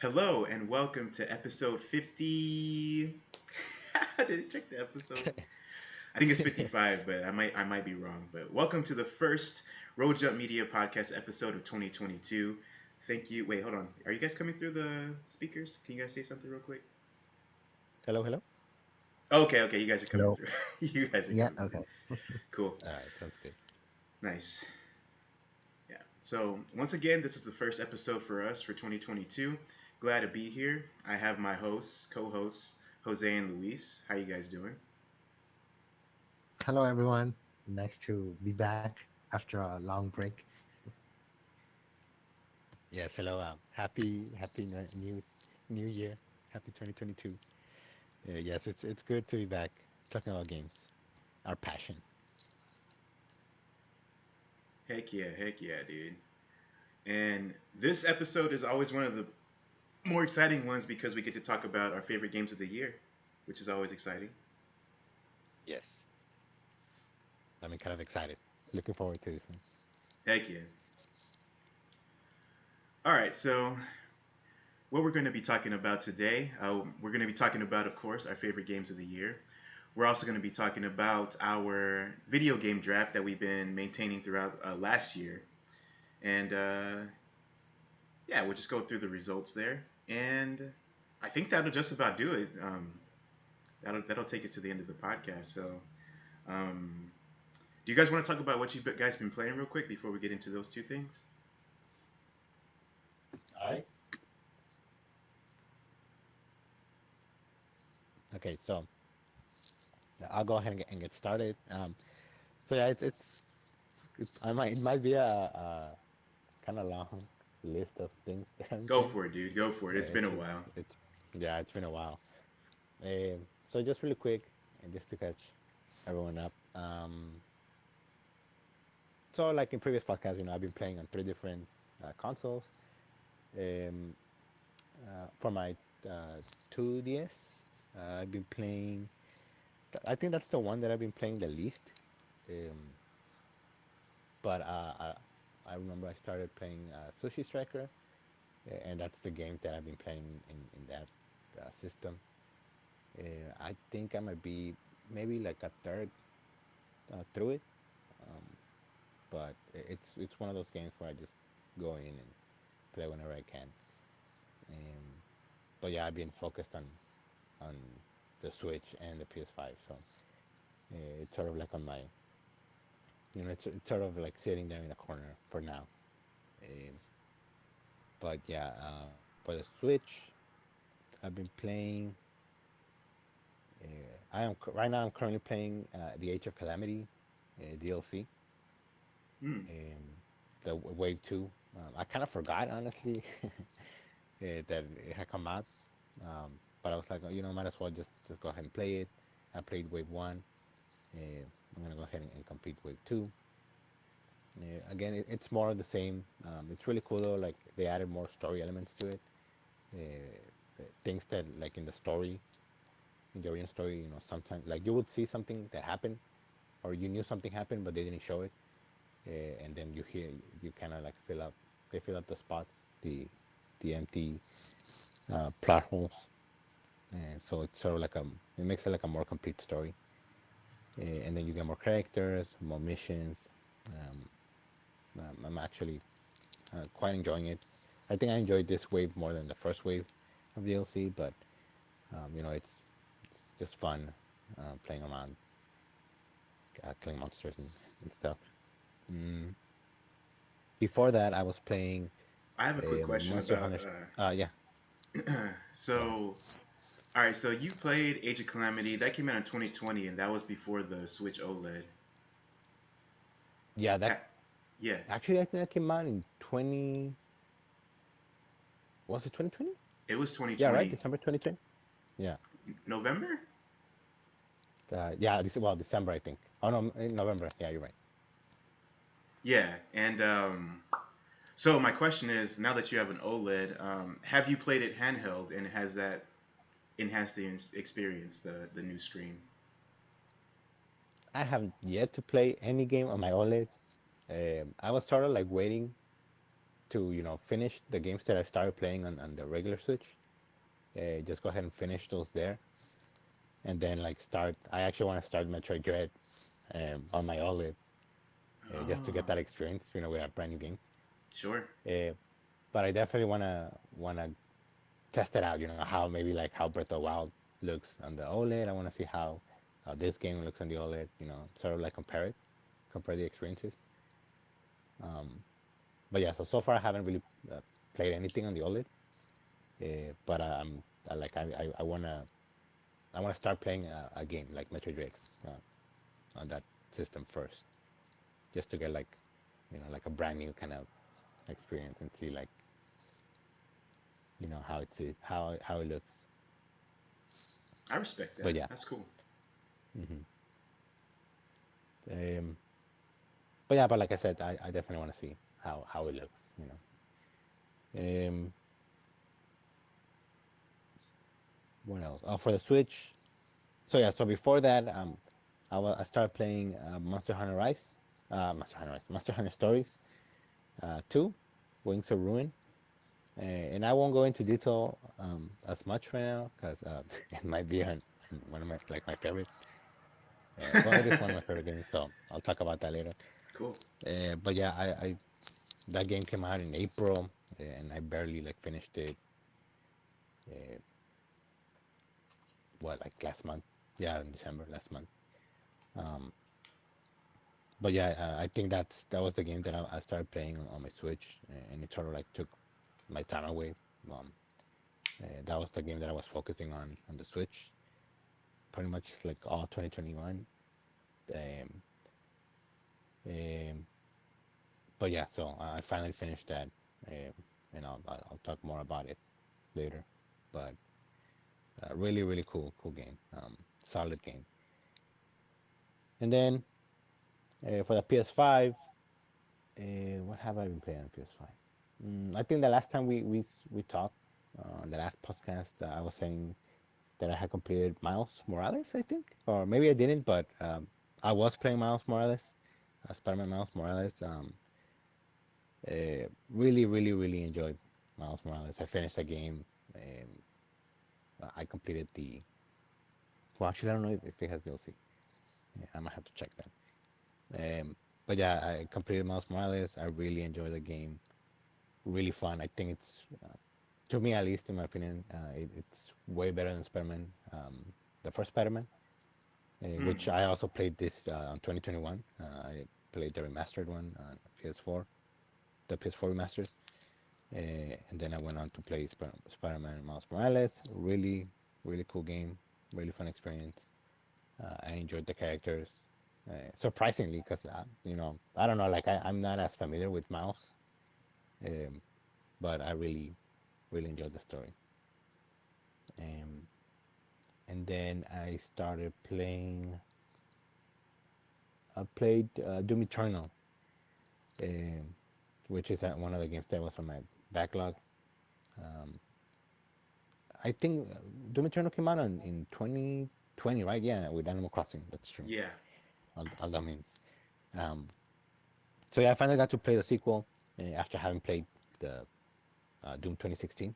Hello and welcome to episode 50. I didn't check the episode. I think it's 55, but I might be wrong. But welcome to the first Road Jump Media podcast episode of 2022. Thank you. Wait, hold on. Are you guys coming through the speakers? Can you guys say something real quick? Hello, hello. Okay, you guys are coming Hello. through. You guys are Yeah, coming through. okay. Cool. All right, sounds good. Nice. Yeah. So, once again, this is the first episode for us for 2022. Glad to be here. I have my hosts, co-hosts, Jose and Luis. How you guys doing? Hello, everyone. Nice to be back after a long break. Yes, hello. Happy new year. Happy 2022. Yes, it's good to be back talking about games. Our passion. Heck yeah, dude. And this episode is always one of the more exciting ones because we get to talk about our favorite games of the year, which is always exciting. Yes, I'm kind of excited. Looking forward to this one. Heck yeah. All right, so what we're going to be talking about today, we're going to be talking about, of course, our favorite games of the year. We're also going to be talking about our video game draft that we've been maintaining throughout last year. And yeah, we'll just go through the results there. And I think that'll just about do it. That'll take us to the end of the podcast. So, um, do you guys want to talk about what you guys been playing real quick before we get into those two things? All right. Okay, so I'll go ahead and get started. So yeah, it might be a kind of long list of things that I'm Go playing. for it, dude. Go for it. It's been a while. It's yeah, it's been a while. So just really quick, and just to catch everyone up. So like in previous podcasts, I've been playing on three different consoles. Um, for my 2DS, I've been playing. I think that's the one that I've been playing the least. Um, but I remember I started playing Sushi Striker, and that's the game that I've been playing in that system. I think I might be maybe like a third through it. Um, but it's one of those games where I just go in and play whenever I can. Um, but yeah, I've been focused on the Switch and the PS5, so it's sort of like on my it's sort of like sitting there in a corner for now. Um, but yeah, for the Switch, I've been playing. Right now. I'm currently playing the Age of Calamity DLC, Hmm. um, the Wave Two. I kind of forgot honestly that it had come out. But I was like, might as well just go ahead and play it. I played Wave One. I'm gonna go ahead and complete Wave Two. Again, it's more of the same. It's really cool though. Like they added more story elements to it. Things that like in the original story, sometimes like you would see something that happened, or you knew something happened, but they didn't show it, and then you kind of like fill up the spots, the empty plot holes. And so it's sort of like it makes it like a more complete story. And then you get more characters, more missions. Um, I'm actually quite enjoying it. I think I enjoyed this wave more than the first wave of DLC, but it's just fun playing around, killing monsters and stuff. Mm. Before that, I was playing I have a quick question Monster about. Hunter. Yeah, go ahead. So, all right. So you played Age of Calamity. That came out in 2020, and that was before the Switch OLED. Yeah, that Ha- yeah, actually I think that came out in 20. Was it 2020? it was Yeah, right, 2020 December 2020. Yeah, November. yeah. December I think. Oh no, in November. Yeah, you're right. Yeah, and so my question is, now that you have an OLED, have you played it handheld, and has that enhanced the experience, the new screen? I haven't yet to play any game on my OLED. I was sort of like waiting to finish the games that I started playing on the regular Switch. Just go ahead and finish those there, and then like start. I actually want to start Metroid Dread on my OLED just to get Oh, that experience, with a brand new game. sure. Uh, but I definitely wanna test it out. How maybe like how Breath of the Wild looks on the OLED. I want to see how this game looks on the OLED. Sort of like compare the experiences. Um, but yeah, so far I haven't really played anything on the OLED. But I'm I, like I wanna start playing a game like Metroid Dread on that system first, just to get like like a brand new kind of experience and see like how how it looks. I respect But that. yeah. That's cool. hmm Um, but yeah, but like I said, I definitely want to see how it looks. Um, what else? Oh, for the Switch. So yeah, so before that, I started playing Monster Hunter Rise, Monster Hunter Stories 2, Wings of Ruin. And I won't go into detail as much right now because it might be one of my favorite. Well, it is one of my favorite games, so I'll talk about that later. Cool. But yeah, I that game came out in April, and I barely like finished it. Uh, what like last month? Yeah, in December last month. Um, but yeah, I think that was the game that I started playing on my Switch, and it sort of like took my time away. Um, that was the game that I was focusing on the Switch, pretty much like all 2021. Um, um, but yeah, so I finally finished that, um, and I'll talk more about it later. But really, really cool game, solid game. And then for the PS5, what have I been playing on PS5? I think the last time we talked, the last podcast, I was saying that I had completed Miles Morales, I think, or maybe I didn't, but I was playing Miles Morales, Spider-Man Miles Morales. Really, really, really enjoyed Miles Morales. I finished the game. I completed the. Well, actually, I don't know if it has DLC. Yeah, I might have to check that. But yeah, I completed Miles Morales. I really enjoyed the game. Really fun. I think it's, to me at least, in my opinion, it's way better than Spider-Man, the first Spider-Man, which Mm. I also played this on 2021. I played the remastered one on PS4, the PS4 remastered, and then I went on to play Spider-Man and Miles Morales. Really, really cool game. Really fun experience. I enjoyed the characters. Surprisingly, because I don't know, like I'm not as familiar with Miles, um, but I really, really enjoyed the story. Um, and then I started playing. I played Doom Eternal, um, which is one of the games that was on my backlog. Um, I think Doom Eternal came out in 2020, right? Yeah, with Animal Crossing. That's true. Yeah. All that means. Um, so yeah, I finally got to play the sequel after having played the Doom 2016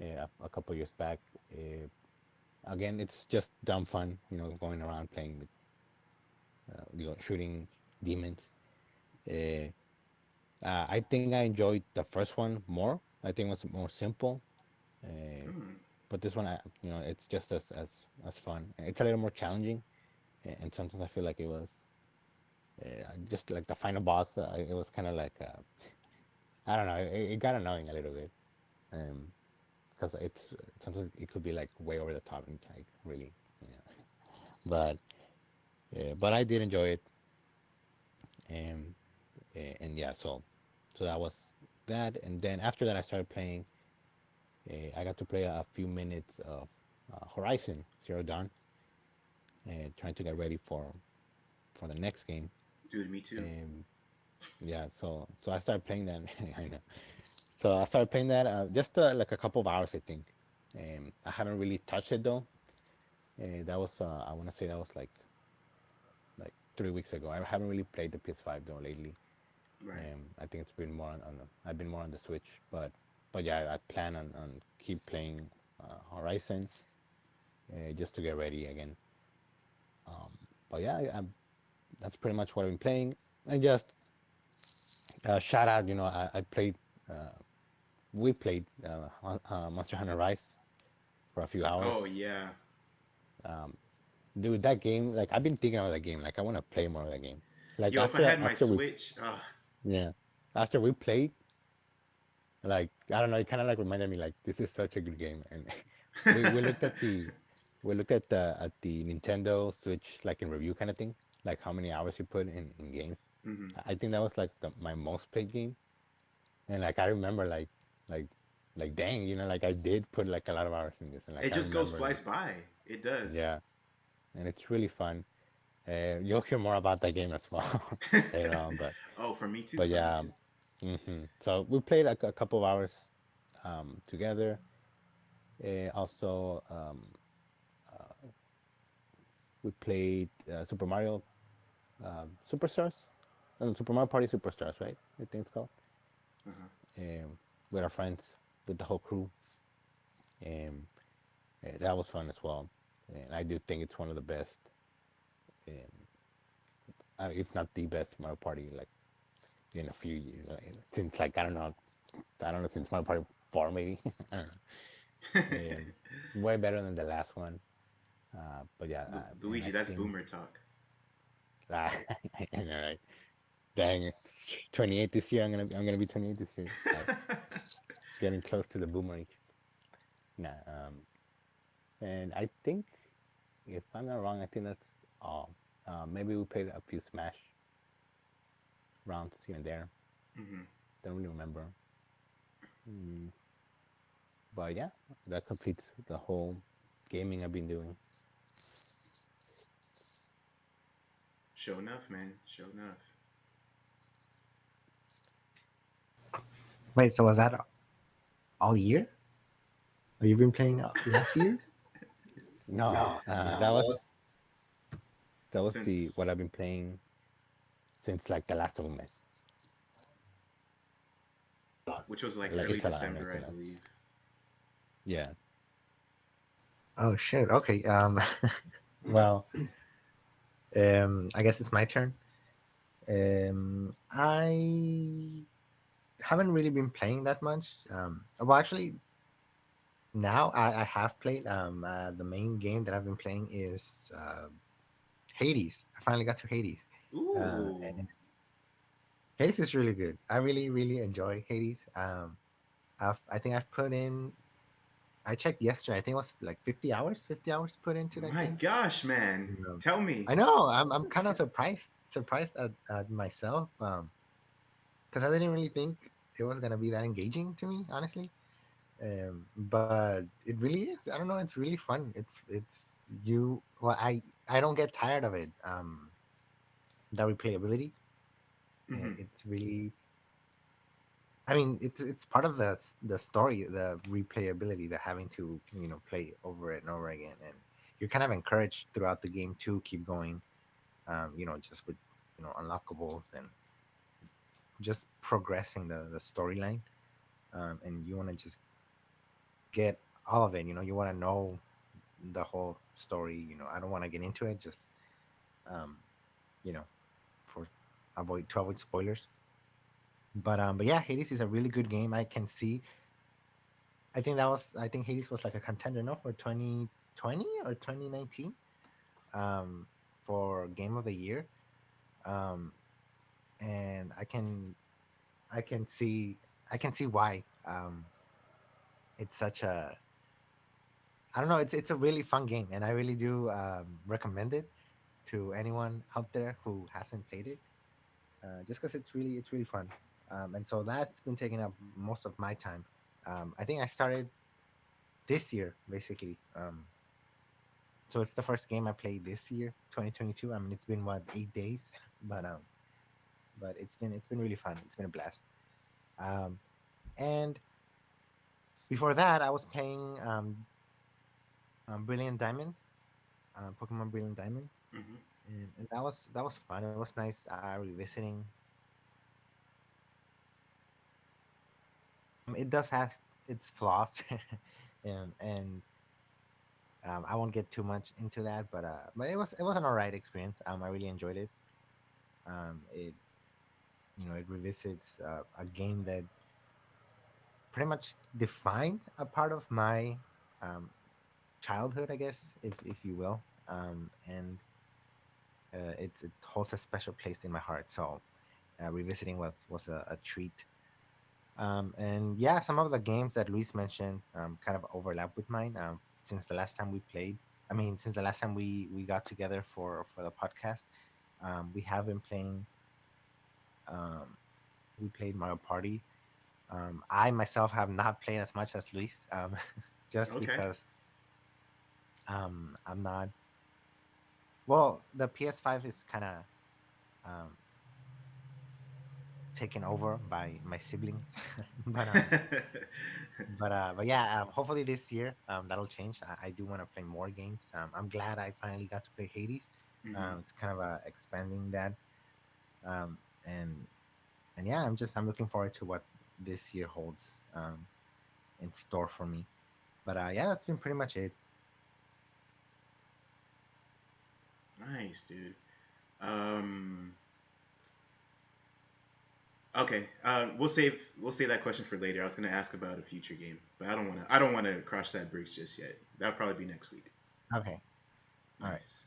a couple years back. Uh, Again, it's just dumb fun, going around playing with, shooting demons. Uh, I think I enjoyed the first one more. I think it was more simple. Uh, Mm. but this one, it's just as fun. It's a little more challenging, and sometimes I feel like it was just like the final boss. It was kind of like I don't know. It got annoying a little bit, because it's sometimes it could be like way over the top and like really, you know. But but I did enjoy it, and and yeah, so that was that. And then after that, I started playing. I got to play a few minutes of Horizon Zero Dawn, trying to get ready for the next game. Dude, me too. Um, yeah, so I started playing that. I know. So I started playing that just like a couple of hours, I think. I haven't really touched it though. That was I want to say that was like 3 weeks ago. I haven't really played the PS5 though lately. Right. I think it's been more on I've been more on the Switch, but yeah, I plan on keep playing Horizon just to get ready again. Um, but yeah, that's pretty much what I've been playing. And just shout out, I played, uh, we played Monster Hunter Rise for a few Oh hours. yeah. Um, Dude, that game, like I've been thinking about that game. Like I want to play more of that game. Like Yo, if I after had my after we Switch, yeah after we played, like I don't know, it kind of like reminded me like this is such a good game. And we looked at the Nintendo Switch like in review kind of thing, like how many hours you put in games. hmm I think that was like my most played game, and like I remember like dang, like I did put like a lot of hours in this, and it like I just goes remember flies like by. It does. yeah, and it's really fun. You'll hear more about that game as well later on, Oh, for me too. but For me yeah. too. So we played like a couple of hours together. Also, we played Super Mario Superstars, Super Mario Party Superstars, right? I think it's called. Uh-huh. With our friends, with the whole crew, and that was fun as well. And I do think it's one of the best, um, if not the best Mario Party, like in a few years. Like, since like I don't know, since Mario Party 4 maybe. I don't know. Way better than the last one. But yeah, and Luigi, I that's think boomer talk. uh, I know, right? Dang, it's 28 this year. I'm gonna be 28 this year. Like getting close to the boomer age. Nah, and I think if I'm not wrong, I think that's all. Maybe we played a few Smash rounds here and there. hmm Don't really remember. Mm, but yeah, that completes the whole gaming I've been doing. Show enough, man. Show enough. Wait, so was that all year? Or you've been playing last year? No, No, that was the since what I've been playing since like the last of them. which was like Like early it's a lot, December, I you know. believe. Yeah. Oh shit. Okay. Well, I guess it's my turn. I haven't really been playing that much. Well, actually, now I have played. The main game that I've been playing is Hades. I finally got to Hades. Ooh, And Hades is really good. I really, really enjoy Hades. I think I've put in. I checked yesterday. I think it was like 50 hours. 50 hours put into that my game. gosh, man. Tell me. I know. I'm kind of surprised at myself. Because I didn't really think it was gonna be that engaging to me, honestly. But it really is. I don't know. It's really fun. It's you. Well, I don't get tired of it. The replayability. hmm It's really. I mean, it's part of the story, the replayability, the having to play over it and over again, and you're kind of encouraged throughout the game to keep going. Just with unlockables and just progressing the storyline. And you want to just get all of it. You want to know the whole story. I don't want to get into it. Just um, you know, for avoid spoilers. But yeah, Hades is a really good game. I can see. I think Hades was like a contender, no, for 2020 or 2019, um, for Game of the Year. Um, and I can see why. It's such a I don't know. It's a really fun game, and I really do recommend it to anyone out there who hasn't played it. Just because it's really fun. And so that's been taking up most of my time. I think I started this year basically. So it's the first game I played this year, 2022. I mean, it's been what 8 days, but it's been really fun. It's been a blast. Um, and before that, I was playing Brilliant Diamond, Pokemon Brilliant Diamond, hmm and that was fun. It was nice revisiting. It does have its flaws, and I won't get too much into that, but it was an alright experience. I really enjoyed it. It it revisits a game that pretty much defined a part of my um, childhood, I guess, if you will. And it holds a special place in my heart. So revisiting was a treat. And yeah, some of the games that Luis mentioned kind of overlap with mine. Since the last time we played, I mean, since the last time we got together for the podcast, we have been playing. Um, we played Mario Party. I myself have not played as much as Luis, just Okay. because I'm not. Well, the PS5 is kind of um, taken over by my siblings, but but yeah, hopefully this year that'll change. I do want to play more games. I'm glad I finally got to play Hades. Hmm. It's kind of expanding that, um, and and yeah, I'm looking forward to what this year holds in store for me. But yeah, that's been pretty much it. Nice, dude. Um, okay. We'll save that question for later. I was gonna ask about a future game, but I don't wanna cross that bridge just yet. That'll probably be next week. Okay, all right. Nice.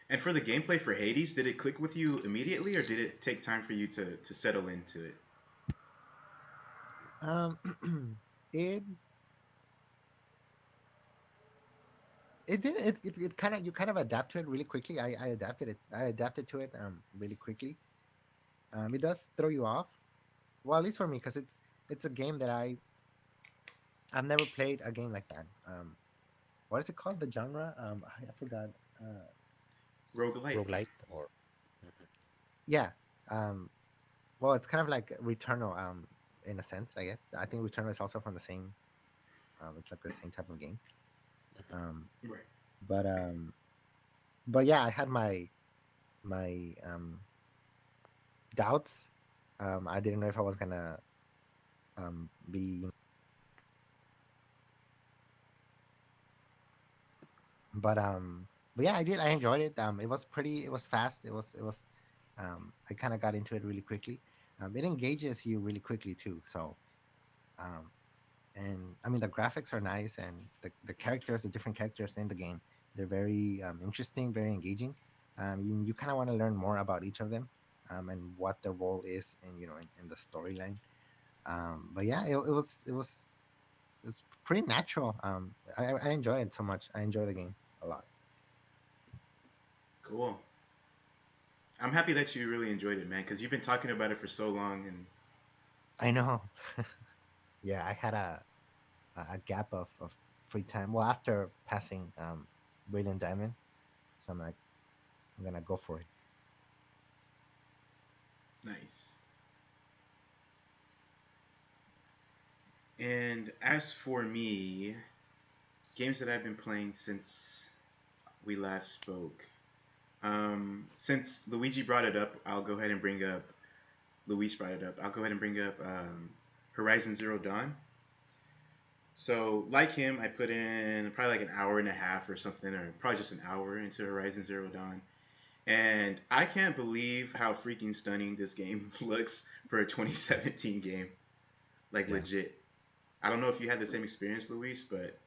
And for the gameplay for Hades, did it click with you immediately, or did it take time for you to settle into it? Um, it it did it kind of you kind of adapt to it really quickly. I adapted to it really quickly. It does throw you off. Well, at least for me, because it's a game that I've never played a game like that. What is it called? The genre? I forgot. Uh, Roguelite. Roguelite or Mhm. yeah. Um, well, it's kind of like Returnal. In a sense, I guess. I think Returnal is also from the same. It's like the same type of game. Mhm. Um, Right. but um, but yeah, I had my doubts. I didn't know if I was gonna be, but but yeah, I did. I enjoyed it. It was pretty. It was fast. It was. I kind of got into it really quickly. It engages you really quickly too. So um, and I mean the graphics are nice, and the characters, the different characters in the game, they're very interesting, very engaging. You kind of want to learn more about each of them, and what their role is in in the storyline. But yeah, it was pretty natural. I enjoyed it so much. I enjoy the game a lot. Cool. I'm happy that you really enjoyed it, man, because you've been talking about it for so long, and I know. Yeah, I had a gap of free time. Well, after passing Brilliant Diamond, so I'm like, I'm gonna go for it. nice. And as for me, games that I've been playing since we last spoke. Since Luigi brought it up, I'll go ahead and bring up. Luis brought it up. I'll go ahead and bring up Horizon Zero Dawn. So, like him, I put in probably like an hour and a half or something, or probably just an hour into Horizon Zero Dawn. And I can't believe how freaking stunning this game looks for a 2017 game. Like, Yeah, legit. I don't know if you had the same experience, Luis, but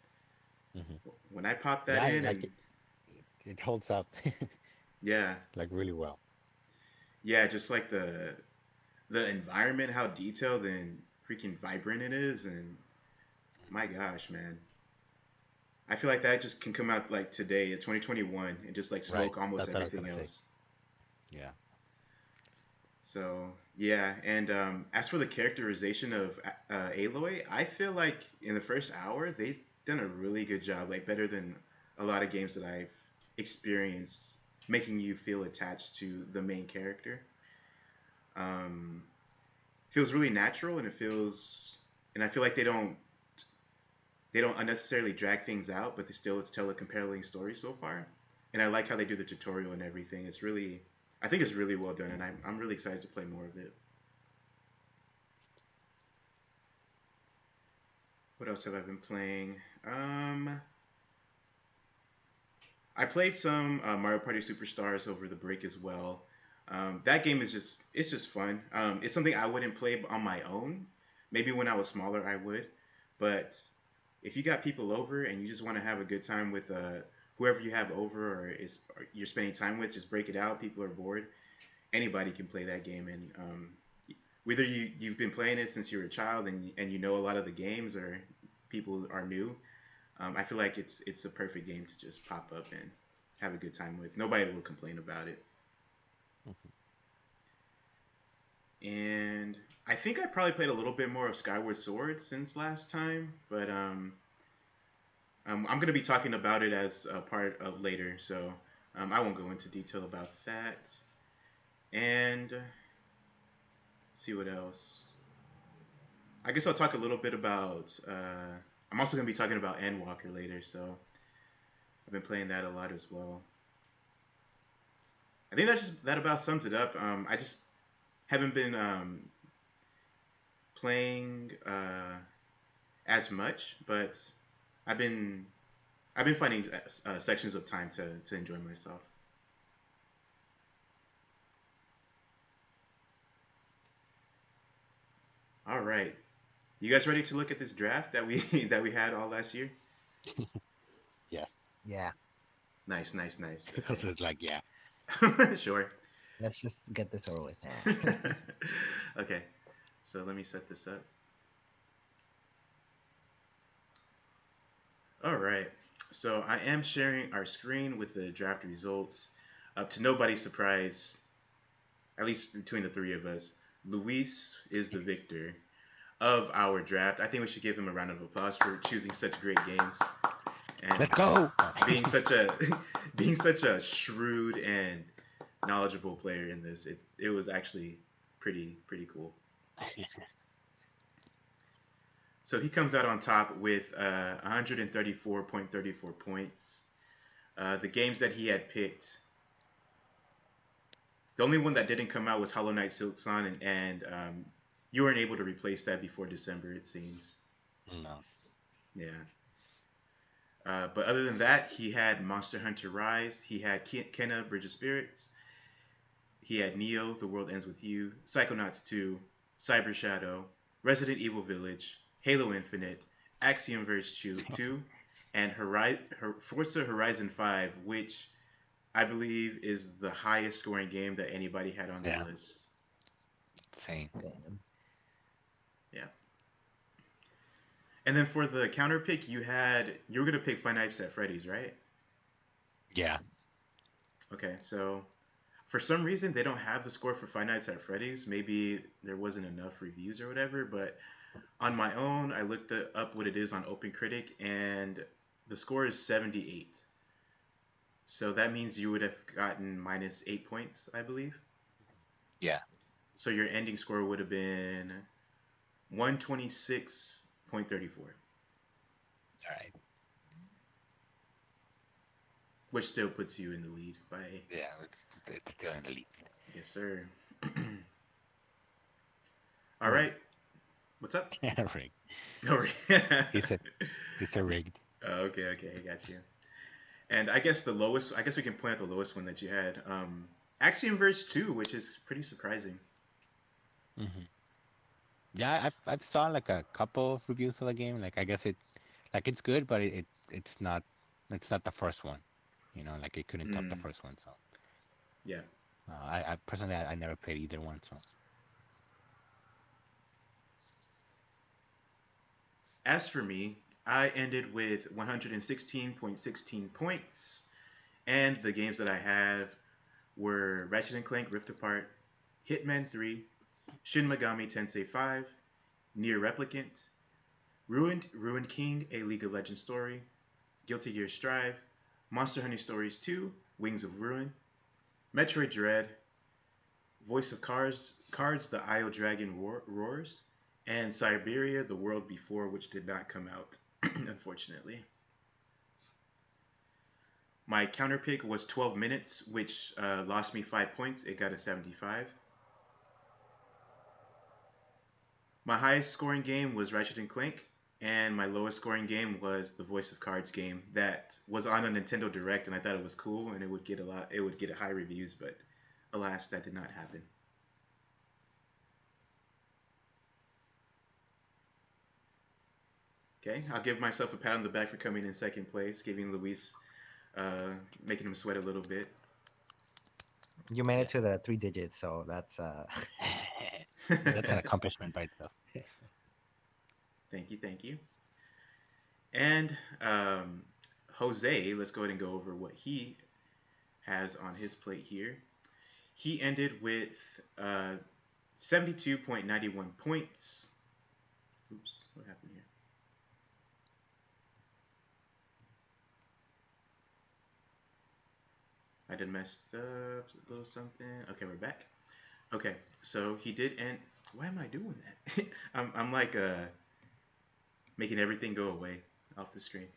Mhm. when I popped that Yeah, in, like and it holds up yeah, like really well. yeah, just like the environment, how detailed and freaking vibrant it is, and my gosh, man, I feel like that just can come out like today, 2021, and just like Right. smoke almost That's what I was everything gonna say. else. Yeah. So yeah, and as for the characterization of Aloy, I feel like in the first hour they've done a really good job, like better than a lot of games that I've experienced, making you feel attached to the main character. Um, feels really natural, and and I feel like they don't unnecessarily drag things out, but they still tell a compelling story so far. And I like how they do the tutorial and everything. I think it's really well done, and I'm really excited to play more of it. What else have I been playing? Um, I played some Mario Party Superstars over the break as well. That game is just it's just fun. It's something I wouldn't play on my own. Maybe when I was smaller I would, but if you got people over and you just want to have a good time with whoever you have over or you're spending time with, just break it out. People are bored. Anybody can play that game, and whether you've been playing it since you were a child and you know a lot of the games, or people are new, I feel like it's a perfect game to just pop up and have a good time with. Nobody will complain about it. Mhm. And I think I probably played a little bit more of Skyward Sword since last time, but I'm going to be talking about it as a part of later, so I won't go into detail about that. And see what else. I guess I'll talk a little bit about. I'm also going to be talking about Endwalker later, so I've been playing that a lot as well. I think that about sums it up. I just haven't been playing as much, but I've been I've been finding sections of time to enjoy myself. All right, you guys ready to look at this draft that we that we had all last year? Yes. Yeah. Nice, nice, nice. Because it's like, yeah. Okay, sure. Let's just get this over with. Nah. Okay, so let me set this up. All right. So I am sharing our screen with the draft results. To nobody's surprise, at least between the three of us, Luis is the victor of our draft. I think we should give him a round of applause for choosing such great games and Let's go. being such a being such a shrewd and knowledgeable player in this. It was actually pretty cool. So he comes out on top with 134.34 points. The games that he had picked, the only one that didn't come out was Hollow Knight Silk Song, and you weren't able to replace that before December, it seems. No. Yeah. But other than that, he had Monster Hunter Rise, he had Kenna Bridge of Spirits, he had Neo, The World Ends With You, Psychonauts 2, Cyber Shadow, Resident Evil Village, Halo Infinite, Axiom Verge 2, and Forza Horizon 5, which I believe is the highest scoring game that anybody had on their Yeah. list. Same. Damn. Yeah. And then for the counter pick, you were gonna pick Five Nights at Freddy's, right? Yeah. Okay, so for some reason they don't have the score for Five Nights at Freddy's. Maybe there wasn't enough reviews or whatever. But on my own, I looked up what it is on OpenCritic, and the score is 78. So that means you would have gotten minus 8 points, I believe. Yeah. So your ending score would have been 126.34, All right. which still puts you in the lead by Yeah. It's still in the lead. yes, sir. All Oh, right, what's up? Rigged. Oh, He said it's a rigged. okay, okay, I got you. And I guess the lowest, I guess we can point out the lowest one that you had. Axiom Verge 2, which is pretty surprising. Hmm. Yeah, I've saw like a couple reviews of the game. Like I guess it's good, but it's not the first one. Like it couldn't top the Mm, first one. So yeah. I personally I never played either one. So As for me, I ended with 116.16 points, and the games that I have were Ratchet and Clank Rift Apart, Hitman 3, Shin Megami Tensei 5, Near Replicant, Ruined King: A League of Legends Story, Guilty Gear Strive, Monster Hunter Stories 2, Wings of Ruin, Metroid Dread, Voice of Cards, The Isle Dragon Roars, and Siberia: The World Before, which did not come out, unfortunately. My counter pick was 12 minutes, which lost me 5 points. It got a 75. My highest scoring game was Ratchet and Clank. And my lowest scoring game was the Voice of Cards game that was on a Nintendo Direct, and I thought it was cool and it would get high reviews, but alas, that did not happen. Okay, I'll give myself a pat on the back for coming in second place, giving Luis, uh, making him sweat a little bit. You made it Yes. to the 3 digits, so that's That's an accomplishment by itself. Thank you, thank you. And Jose, let's go ahead and go over what he has on his plate here. He ended with 72.91 points. Oops, what happened here? I did messed up a little something. Okay, we're back. Okay, so he did end. Why am I doing that? I'm like making everything go away off the screen.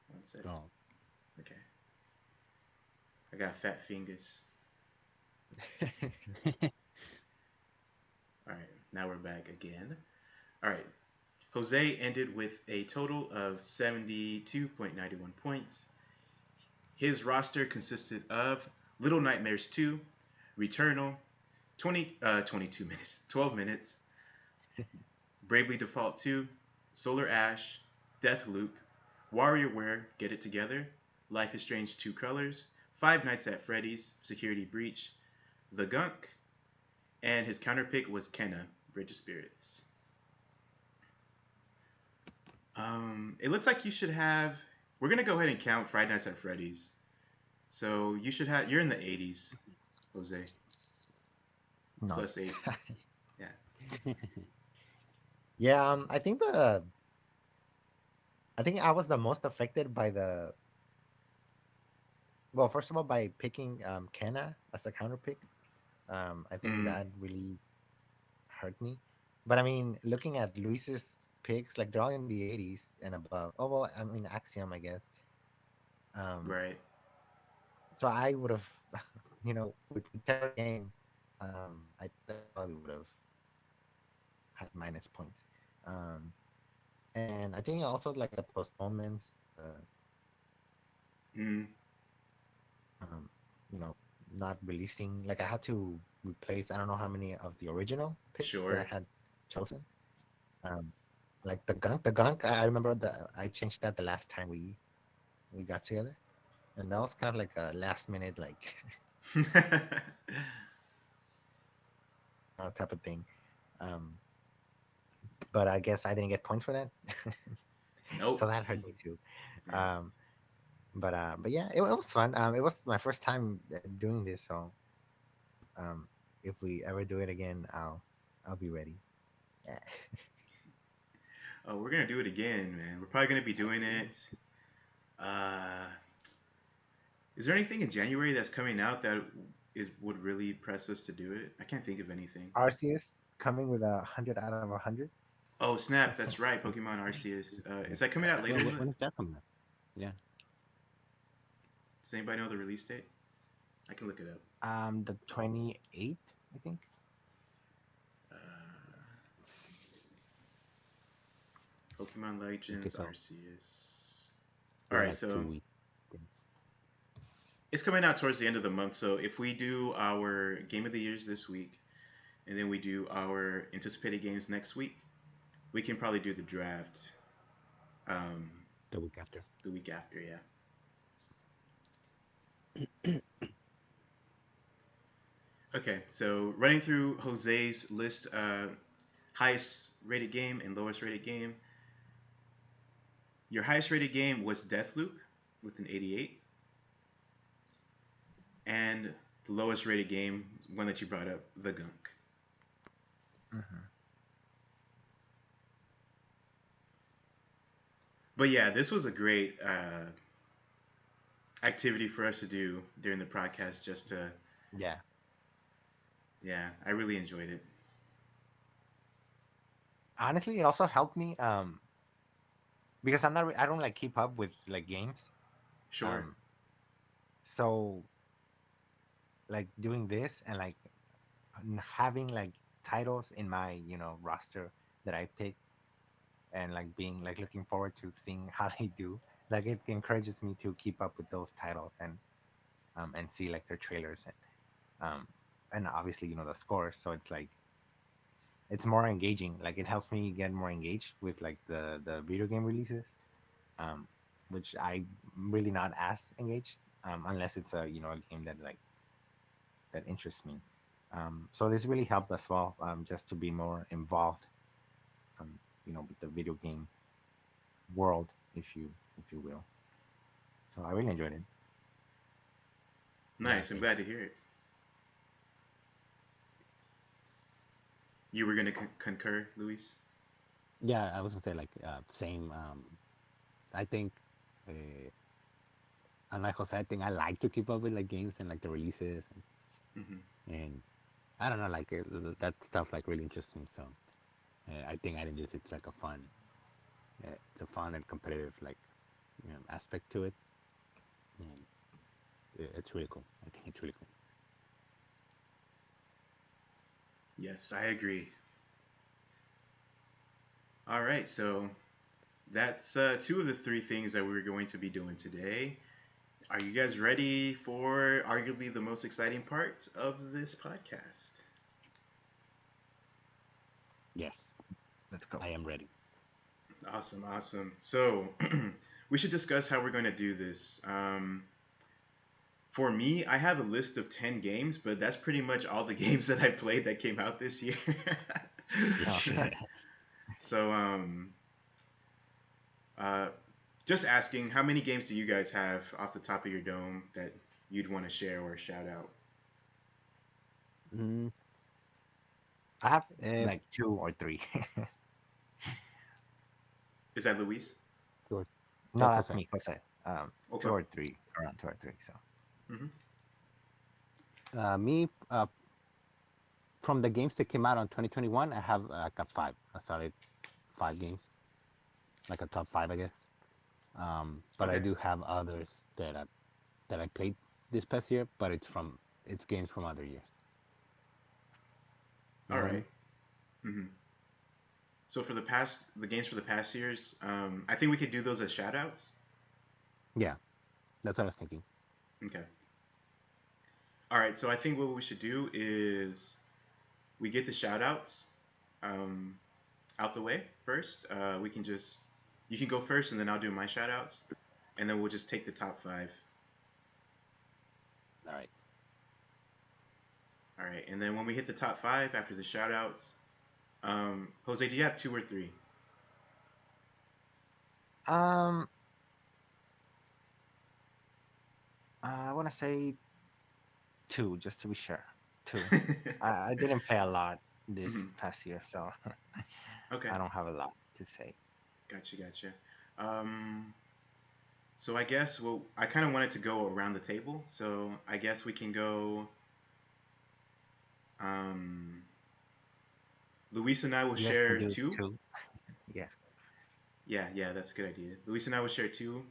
One sec. Oh, Okay, I got fat fingers. All right, now we're back again. All right, Jose ended with a total of 72.91 points. His roster consisted of Little Nightmares 2, Returnal, 22 minutes, 12 minutes, Bravely Default 2, Solar Ash, Deathloop, WarioWare Get It Together, Life is Strange 2 Colors, Five Nights at Freddy's, Security Breach, The Gunk, and his counterpick was Kenna, Bridge of Spirits. It looks like you should have. We're gonna go ahead and count Five Nights at Freddy's. So you should have. You're in the 80s, Jose. Plus nice. 8. Yeah. Yeah, I think I was the most affected by the well, first of all, by picking Kenna as a counter pick. I think Mm, that really hurt me. But I mean, looking at Luis's picks, like they're all in the 80s and above. Oh well, I mean Axiom, I guess. Um, right. so I would have, with whichever game, I think I probably would have had minus points. Um, and I think also like the postponements, Mm, um, you know, not releasing. Like I had to replace I don't know how many of the original picks that I sure. had chosen. Um, like the gunk. I remember that I changed that the last time we got together, and that was kind of like a last minute like type of thing. Um, but I guess I didn't get points for that, so Nope. that hurt me too. Yeah. Um, but yeah, it was fun. It was my first time doing this, so um, if we ever do it again, I'll be ready. Yeah. Oh, we're gonna do it again, man. We're probably gonna be doing it. Uh, is there anything in January that's coming out that is would really press us to do it? I can't think of anything. Arceus coming with 100 out of 100. Oh, snap! That's right. Pokemon Arceus. Is that coming out later well, in the? when is that coming up? Yeah. Does anybody know the release date? I can look it up. The 28th, I think. Uh, Pokemon Okay, Legends so Arceus. All we're right, like two so weeks. it's coming out towards the end of the month. So if we do our Game of the Years this week, and then we do our anticipated games next week, we can probably do the draft um, The week after. the week after. Yeah. Okay, so running through Jose's list, highest rated game and lowest rated game. Your highest rated game was Deathloop with an 88, and the lowest rated game, one that you brought up, The Gunk. Hmm. But yeah, this was a great activity for us to do during the podcast. Just to, Yeah. yeah, I really enjoyed it. Honestly, it also helped me because I don't like keep up with like games. Sure. Um, so like doing this and like having like titles in my roster that I picked. and like being like looking forward to seeing how they do. Like it encourages me to keep up with those titles and see like their trailers um and obviously the scores. So it's like it's more engaging. Like it helps me get more engaged with like the video game releases, um, which I'm really not as engaged unless it's a a game that like that interests me. So this really helped as well, just to be more involved, with the video game world, if you will. So I really enjoyed it. I gotta Nice. I'm say. glad to hear it. You were gonna concur, Luis? Yeah, I was gonna say like same. I think, uh, unlike Jose, I think I like to keep up with like games and like the releases Hmm. and I don't know, like that stuff like really interesting. So I think I just it's like a fun, it's a fun and competitive like aspect to it, and it's really cool. I think it's really cool. Yes, I agree. All right, so that's two of the three things that we're going to be doing today. Are you guys ready for arguably the most exciting part of this podcast? Yes, Let's go. I am ready. Awesome, awesome. So we should discuss how we're going to do this. For me, I have a list of 10 games, but that's pretty much all the games that I played that came out this year. Okay. So, uh, just asking, how many games do you guys have off the top of your dome that you'd want to share or shout out? Mm, I have uh, like two or three. Is that Luis? sure. No, That's that's Jose. me, Jose. Two Okay. or three, around two or three. So Hmm. Me, from the games that came out on 2021, I have like a five, a solid five games, like a top five, I guess. But I Okay. do have others that I played this past year, but it's games from other years. You All know what I mean? right. Hmm. So for the games for the past years, I think we could do those as shout outs. Yeah, that's what I was thinking. Okay. All right. So I think what we should do is we get the shout outs um, out the way first. We can just, you can go first and then I'll do my shout outs. And then we'll just take the top five. All right. All right. And then when we hit the top five after the shout outs, Jose, do you have two or three? um, I want to say two, just to be sure. Two. I didn't play a lot Mhm. this past year, so Okay. I don't have a lot to say. Gotcha. Gotcha. Um, so I guess, well, I kind of wanted to go around the table. So I guess we can go. Um, Luis and I will You guys can share do two. two. Yeah. Yeah, yeah, that's a good idea. Luis and I will share two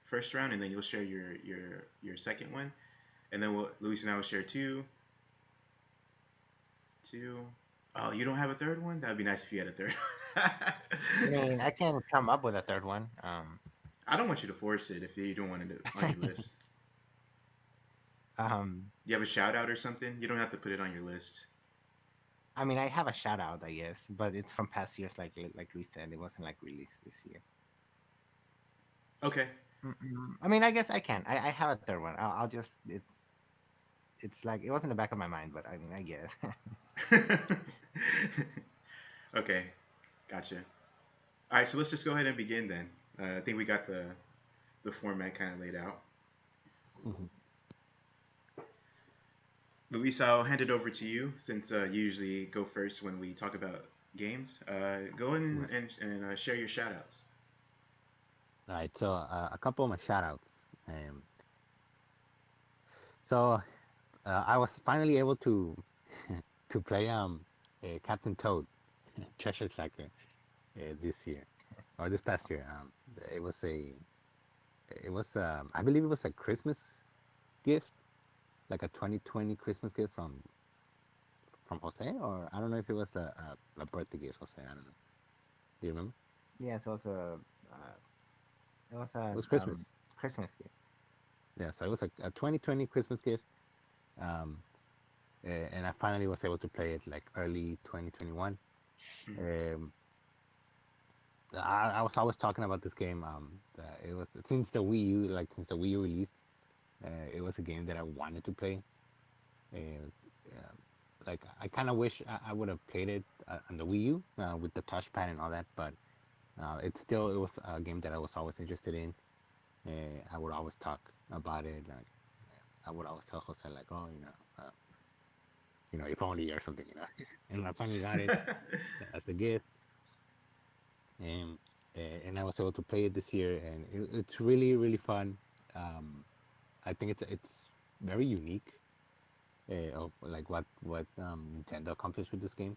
first round, and then you'll share your second one, and then Luis and I will share two. Oh, you don't have a third one? That would be nice if you had a third. I mean, I can come up with a third one. I don't want you to force it if you don't want it on your list. um, You have a shout out or something? You don't have to put it on your list. I mean, I have a shout out, I guess, but it's from past years, like we said, it wasn't like released this year. Okay. I mean, I guess I can. I have a third one. I'll just it's like it was in the back of my mind, but I mean, I guess. Okay, gotcha. All right, so let's just go ahead and begin then. I think we got the format kind of laid out. Hmm. Luis, I'll hand it over to you since you usually go first when we talk about games. Go in Right. and share your shout outs. All right. So a couple of my shout outs. So I was finally able to to play Captain Toad Treasure Tracker this year or this past year. It was a it was I believe it was a Christmas gift, like a 2020 Christmas gift from Jose, or I don't know if it was a birthday gift, Jose. I don't know. Do you remember? Yeah, it's also it was It a was Christmas. Christmas gift. Yeah, so it was a 2020 Christmas gift. Um, and I finally was able to play it like early 2021. Mhm. Um, I was always talking about this game. It was since the Wii U, like since the Wii U release. It was a game that I wanted to play. Uh, uh, like I kind of wish I would have played it on the Wii U with the touchpad and all that, but it was a game that I was always interested in. I would always talk about it. Like I would always tell Jose like, oh, if only or something, and I finally got it as a gift, and and I was able to play it this year, and it's really really fun. Um, I think it's very unique of like what Nintendo accomplished with this game.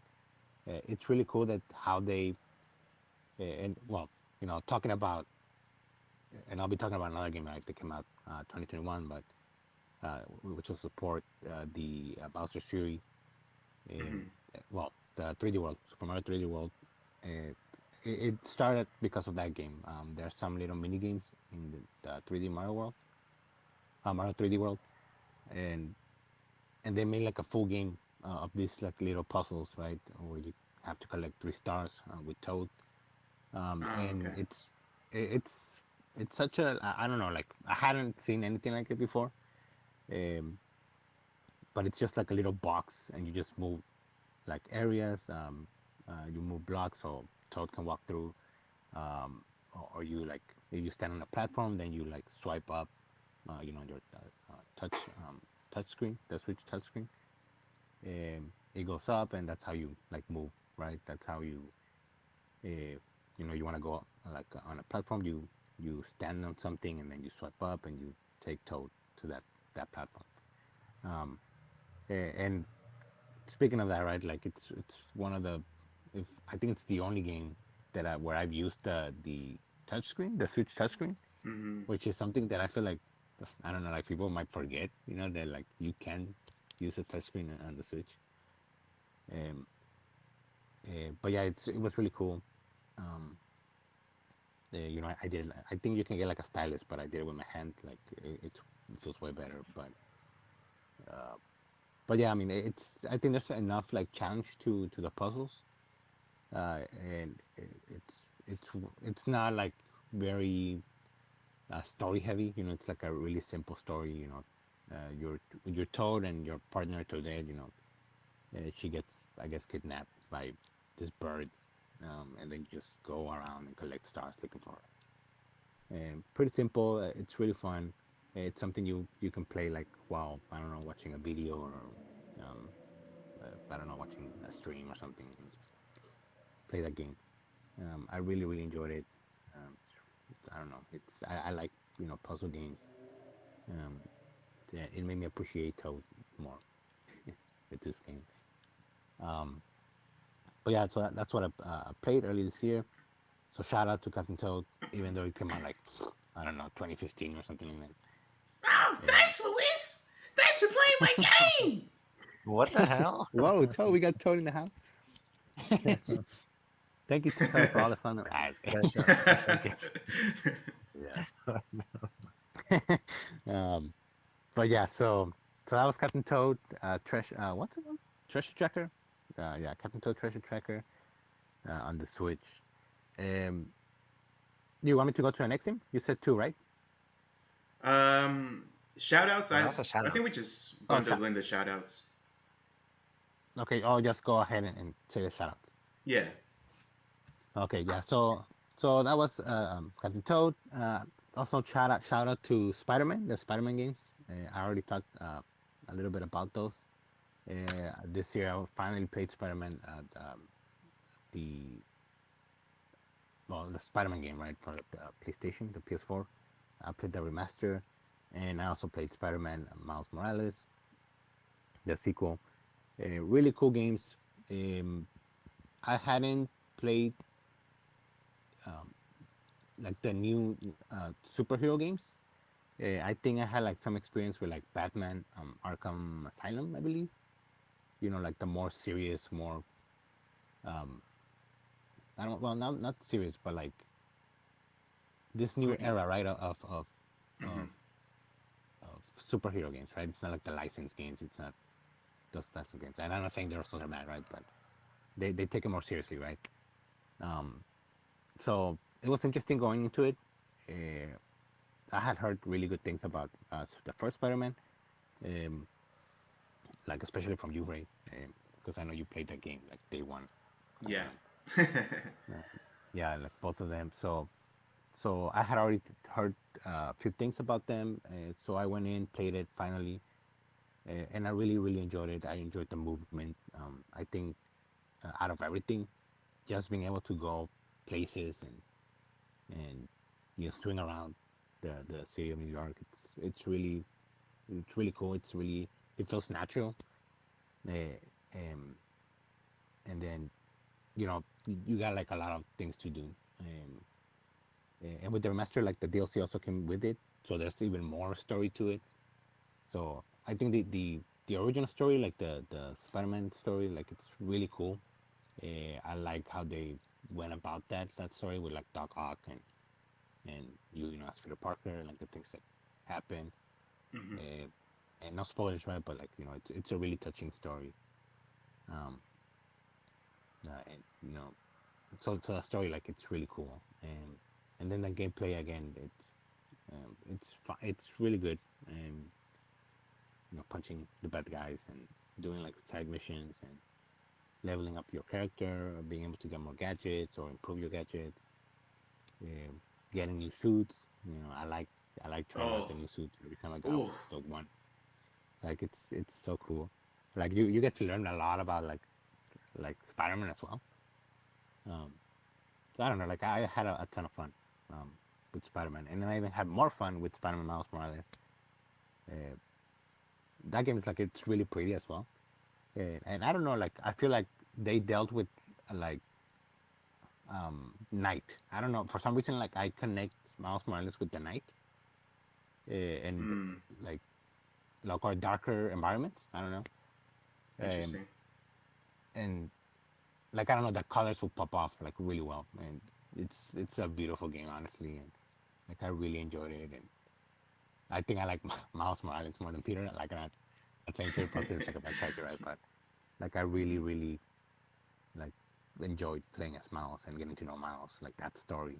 It's really cool that how they and well, talking about, and I'll be talking about another game like that came out 2021, but which will support the Bowser's Fury. Um, Mhm. well, the 3D World, Super Mario 3D World. Uh, it started because of that game. There are some little mini games in the 3D Mario World, Mario 3D World, and and they made like a full game of these like little puzzles, right? Where you have to collect 3 stars with Toad, Oh, and okay. it's such a I don't know, like I hadn't seen anything like it before, um, but it's just like a little box, and you just move like areas, you move blocks so Toad can walk through, or you like if you stand on a platform, then you like swipe up, your touch screen, the Switch touch screen. It goes up, and that's how you like move, right? That's how you uh, you want to go like on a platform, you stand on something, and then you swipe up, and you take Toad to that platform. um and speaking of that, right, like it's one of the, if I think it's the only game that where I've used the touchscreen, the Switch touchscreen, Mhm. which is something that I feel like, I don't know, like people might forget, that like you can use a touchscreen on the Switch. um but yeah, it was really cool. um I did. I think you can get like a stylus, but I did it with my hand. Like it feels way better. Uh, but yeah, I mean, I think there's enough like challenge to the puzzles, and it's not like very story heavy. It's like a really simple story. You're Toad and your partner Toadette. She gets, I guess, kidnapped by this bird, and then you just go around and collect stars looking for her. Pretty simple. It's really fun. It's something you can play like while, I don't know, watching a video, or um, I don't know, watching a stream or something, and just play that game. I really really enjoyed it. I don't know. I like puzzle games. Um, yeah, it made me appreciate Toad more with this game. Um, but yeah, so that's what I played early this year. So shout out to Captain Toad, even though it came out like, I don't know, 2015 or something like Oh, that. thanks, Luis. Thanks for playing my game. What the hell? Whoa, Toad, we got Toad in the house. Thank you, Toad, for all the fun. Special guest. Yeah. um, but yeah, so that was Captain Toad, what's it called? Treasure Tracker. Yeah, Captain Toad Treasure Tracker on the Switch. Um, you want me to go to the next thing? You said two, right? um, shout outs. Well, that I was a I shout out. think we just Oh, bundled in the shout outs. okay. I'll just go ahead and say the shoutouts. Yeah. Okay, yeah. So that was Captain Toad. Also shout out to Spider-Man, the Spider-Man games. I already talked a little bit about those. This year I finally played Spider-Man, the the Spider-Man game, right, for the PlayStation, the PS4. I played the remaster, and I also played Spider-Man Miles Morales, the sequel. Really cool games. Um, I hadn't played um, like the new superhero games. I think I had like some experience with like Batman, Arkham Asylum, I believe. Like the more serious, more um, I don't, well, not serious, but like this new What do you? era, right, Hmm. of of superhero games, right? It's not like the licensed games. It's not those types of games. And I'm not saying they're also bad, right? But they take it more seriously, right? Um, so it was interesting going into it. Uh, I had heard really good things about the first Spider-Man, um, like especially from you, Ray, because I know you played that game like day one, Yeah. and uh, yeah, like both of them. So I had already heard a few things about them, so I went in, played it finally, and I really, really enjoyed it. I enjoyed the movement. I think out of everything, just being able to go places and swing around the city of New York, it's really cool. It's really it feels natural, uh, um, and then you got like a lot of things to do. And with the remaster, like the DLC also came with it, so there's even more story to it. So I think the original story, like the Spider-Man story, like it's really cool. I like how they went about that story with like Doc Ock and as Peter Parker, like the things that happen. Hmm. Uh, and no spoilers, right? But like it's a really touching story. Um, and so the story like it's really cool. And then the gameplay again, it's really good. And punching the bad guys and doing like side missions and leveling up your character, being able to get more gadgets or improve your gadgets, um, getting new suits. I like trying out Oh. the new suits every time I got Oh. the one. Like it's so cool. Like you get to learn a lot about like Spider-Man as well. Um, so I don't know. Like I had a ton of fun um, with Spider-Man, and then I even had more fun with Spider-Man Miles Morales. Uh, that game is like it's really pretty as well. And I don't know. Like I feel like they dealt with like night. I don't know. For some reason, like I connect Miles Morales with the night and Hmm. like or darker environments. I don't know. Um, Interesting. and like I don't know, the colors will pop off like really well, and it's a beautiful game, honestly, and like I really enjoyed it, and I think I like Miles Morales more than Peter. Like I'm not saying Peter Parker is like a bad character, right? But like I really, Hmm. really like enjoyed playing as Miles and getting to know Miles, like that story.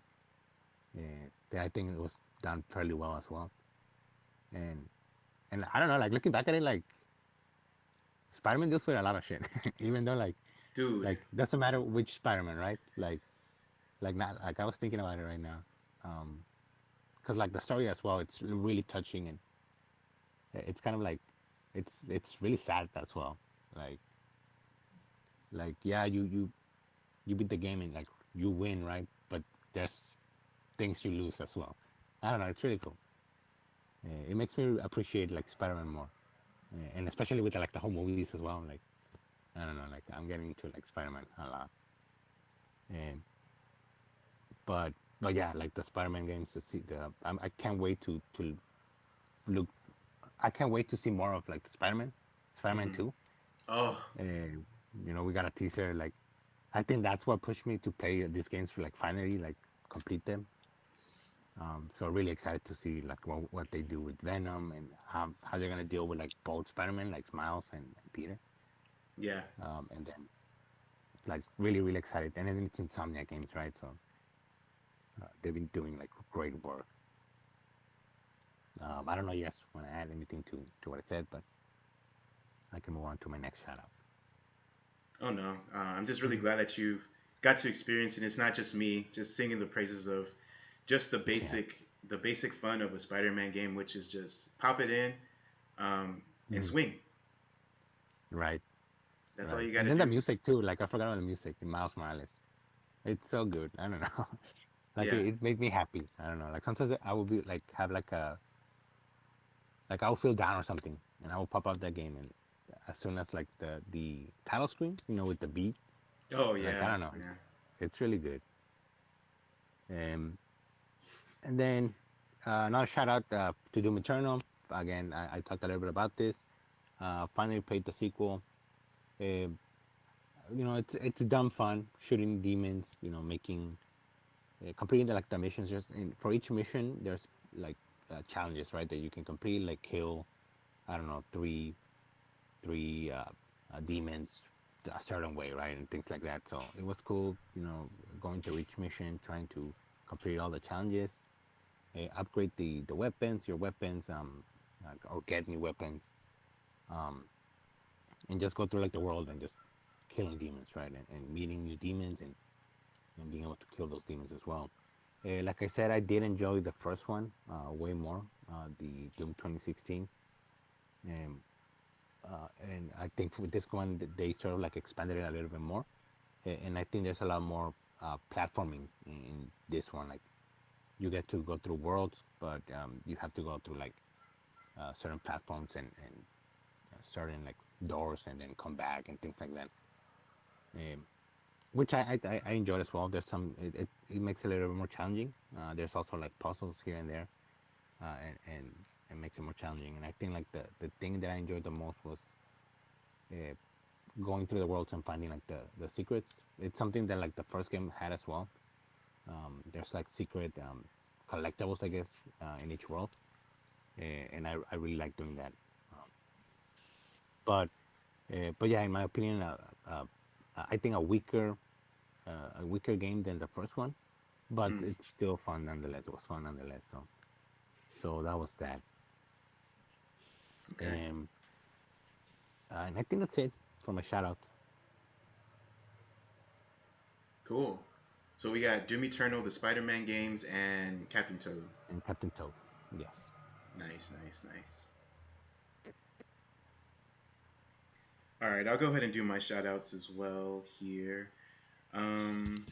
And I think it was done fairly well as well. And I don't know, like looking back at it, like Spider-Man deals with a lot of shit, even though Dude. doesn't matter which Spider-Man, right? Like not like I was thinking about it right now, because like the story as well, it's really touching and it's kind of like it's really sad as well. Like yeah, you beat the game and like you win, right? But there's things you lose as well. I don't know, it's really cool. It makes me appreciate like Spider-Man more, and especially with like the whole movies as well. Like I don't know, like I'm getting into like Spider-Man a lot, and but yeah, like the Spider-Man games to see I can't wait to look. I can't wait to see more of like Spider-Man Hmm. 2. Oh. Uh, we got a teaser. Like I think that's what pushed me to play these games for like finally like complete them. So really excited to see like what they do with Venom and how they're gonna deal with like both Spider-Man, like Miles and Peter. Yeah. And then like really really excited. And then it's Insomnia Games, right? So they've been doing like great work. I don't know. Yes, want to add anything to what I said, but I can move on to my next shout out. Oh no. I'm just really Mhm. glad that you've got to experience it. It's not just me just singing the praises of just Yeah. the basic fun of a Spider-Man game, which is just pop it in and Mhm. swing. Right. That's all Right. you got And to then the do. music too. Like I forgot about the music in Miles Morales. It's so good. I don't know. Like Yeah. it made me happy. I don't know. Like sometimes I will be like have like I'll feel down or something, and I will pop up that game, and as soon as like the title screen, with the beat, Oh like I yeah. don't know, Yeah. it's really good. Um, and then another shout out to Doom Eternal. Again, I talked a little bit about this. Finally played the sequel. Uh, it's dumb fun shooting demons. Making completing the missions. For each mission, there's like challenges, right? That you can complete, like kill, I don't know, three demons a certain way, right, and things like that. So it was cool, going through each mission, trying to complete all the challenges, upgrade the weapons, your weapons, or get new weapons, um, and just go through like the world and just killing demons, right, and meeting new demons and being able to kill those demons as well. Like I said, I did enjoy the first one way more, the Doom 2016. Um, and I think with this one, they sort of like expanded it a little bit more. And I think there's a lot more platforming in this one. Like you get to go through worlds, but you have to go through like certain platforms and certain like doors, and then come back and things like that. Um, which I enjoyed as well. There's it makes it a little bit more challenging. There's also like puzzles here and there, and it makes it more challenging. And I think like the thing that I enjoyed the most was uh, going through the worlds and finding like the secrets. It's something that like the first game had as well. There's like secret collectibles, I guess, in each world, and I really like doing that. Um, but yeah, in my opinion, uh, I think a weaker game than the first one, but Mm, it's still fun nonetheless. It was fun nonetheless. So that was that. okay. And I think that's it for my shout outs Cool. So we got Doom Eternal, the Spider-Man games, and Captain Toad. and Captain Toad. Yes. Nice, nice, nice. All right, I'll go ahead and do my shout outs as well here. Um,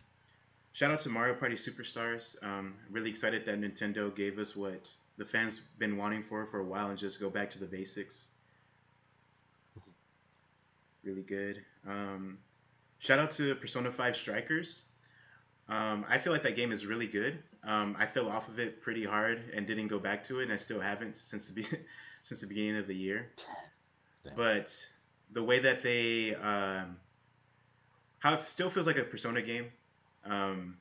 Shout out to Mario Party Superstars. Really excited that Nintendo gave us what the fans been wanting for a while and just go back to the basics. Really good. Shout out to Persona 5 Strikers. I feel like that game is really good. I fell off of it pretty hard and didn't go back to it, and I still haven't since since the beginning of the year. Damn. But the way that they how it still feels like a Persona game, um,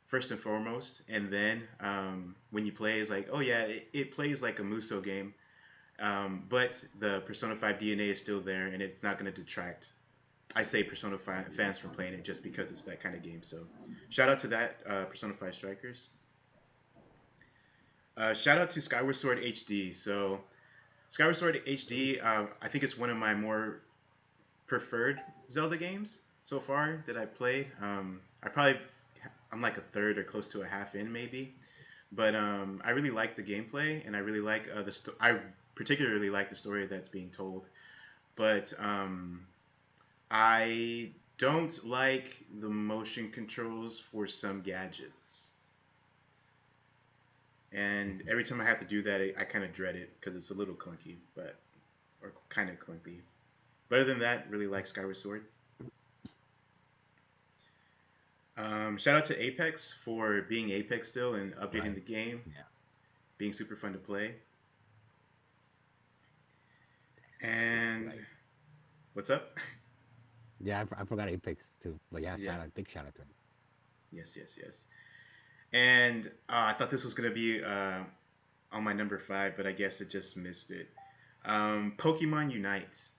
first and foremost, and then when you play, it's like, oh yeah, it plays like a Muso game, but the Persona 5 DNA is still there, and it's not going to detract. I say Persona 5 fans from playing it just because it's that kind of game. So, shout out to that Persona 5 Strikers. Shout out to Skyward Sword HD. So, Skyward Sword HD, I think it's one of my more preferred Zelda games so far that I played. I'm like a third or close to a half in maybe, but I really like the gameplay and I really like I particularly like the story that's being told. But I don't like the motion controls for some gadgets, and every time I have to do that, I kind of dread it because it's a little clunky, but or kind of clunky. But other than that, really like Skyward Sword. Shout out to Apex for being Apex still and updating Right. the game, Yeah. being super fun to play. Skip. And Right. what's up? Yeah, I forgot Apex too. But yeah, Yeah, big shout out to him. yes, yes, yes. And I thought this was gonna be on my number five, but I guess it just missed it. Pokemon Unite.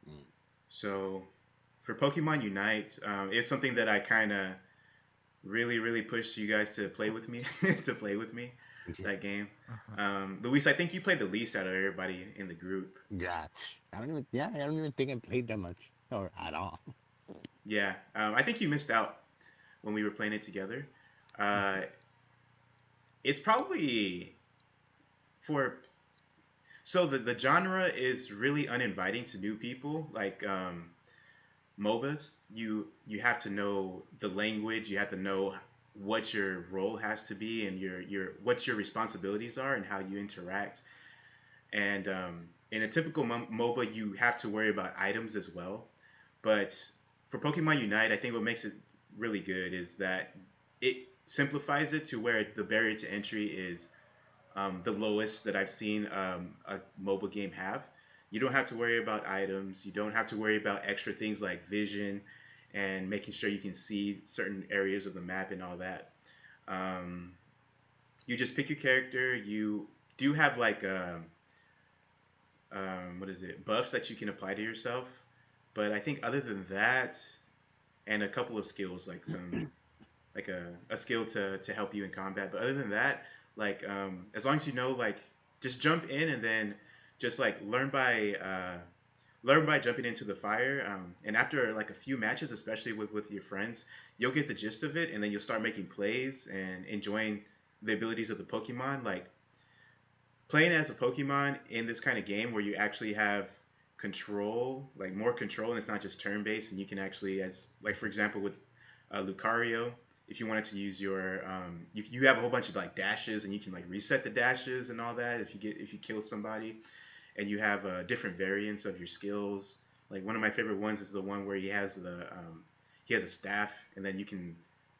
Mm. So for Pokemon Unite, it's something that I kind of really pushed you guys to play with me to play with me that game. Mhm. Luis, I think you played the least out of everybody in the group. Yeah. I don't even. Yeah, I don't even think I played that much or at all. Yeah, I think you missed out when we were playing it together. Uh, it's probably for so the genre is really uninviting to new people. Like MOBAs, you have to know the language, you have to know what your role has to be and your what your responsibilities are and how you interact. And in a typical MOBA, you have to worry about items as well. But for Pokemon Unite, I think what makes it really good is that it simplifies it to where the barrier to entry is the lowest that I've seen a mobile game have. You don't have to worry about items. You don't have to worry about extra things like vision and making sure you can see certain areas of the map and all that. Um, you just pick your character. You do have like what is it, buffs that you can apply to yourself. But I think other than that, and a couple of skills like some like a skill to help you in combat. But other than that, like as long as you know, like just jump in and then just like learn by jumping into the fire. And after like a few matches, especially with your friends, you'll get the gist of it, and then you'll start making plays and enjoying the abilities of the Pokemon. Like playing as a Pokemon in this kind of game where you actually have control, like more control, and it's not just turn based, and you can actually, as like for example with Lucario, if you wanted to use your, you have a whole bunch of like dashes, and you can like reset the dashes and all that if you kill somebody, and you have different variants of your skills. Like one of my favorite ones is the one where he has a staff, and then you can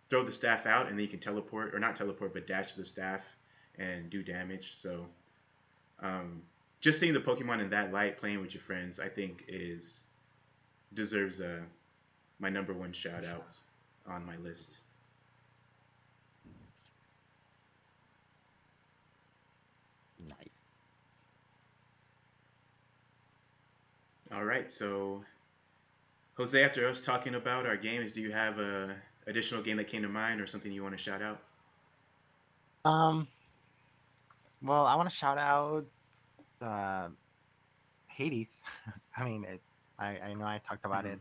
throw the staff out, and then you can teleport or not teleport, but dash the staff and do damage. So um, just seeing the Pokemon in that light, playing with your friends, I think is deserves my number one shout out on my list. Nice. All right, so Jose, after us talking about our games, do you have a additional game that came to mind or something you want to shout out? Um, well, I want to shout out uh, Hades. I mean, I know I talked about Hmm. it,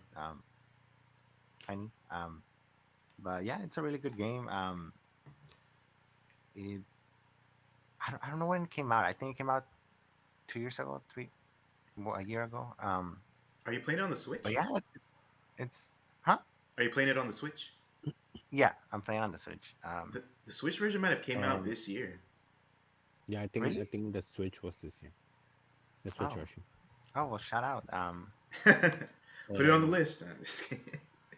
tiny. But yeah, it's a really good game. It I don't know when it came out. I think it came out 2 years ago, a year ago. Are you playing it on the But Switch? yeah, it's huh? Are you playing it on the Switch? Yeah, I'm playing on the Switch. The Switch version might have came out And this year. Yeah, I really, think the Switch was this year. The Switch oh, version. oh well, shout out. Put it on the Um, list.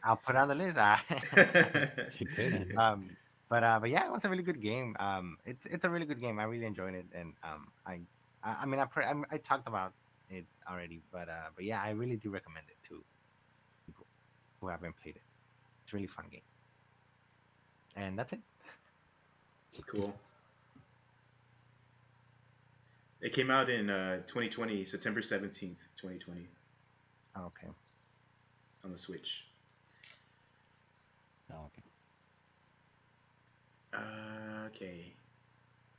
I'll put it on the list. she could. um, but yeah, it was a really good game. It's a really good game. I really enjoyed it, and I mean, I talked about it already, but yeah, I really do recommend it to people who haven't played it. It's a really fun game, and that's it. Cool. It came out in 2020, September 17th, 2020, Okay. on the Switch. Oh, okay. Okay.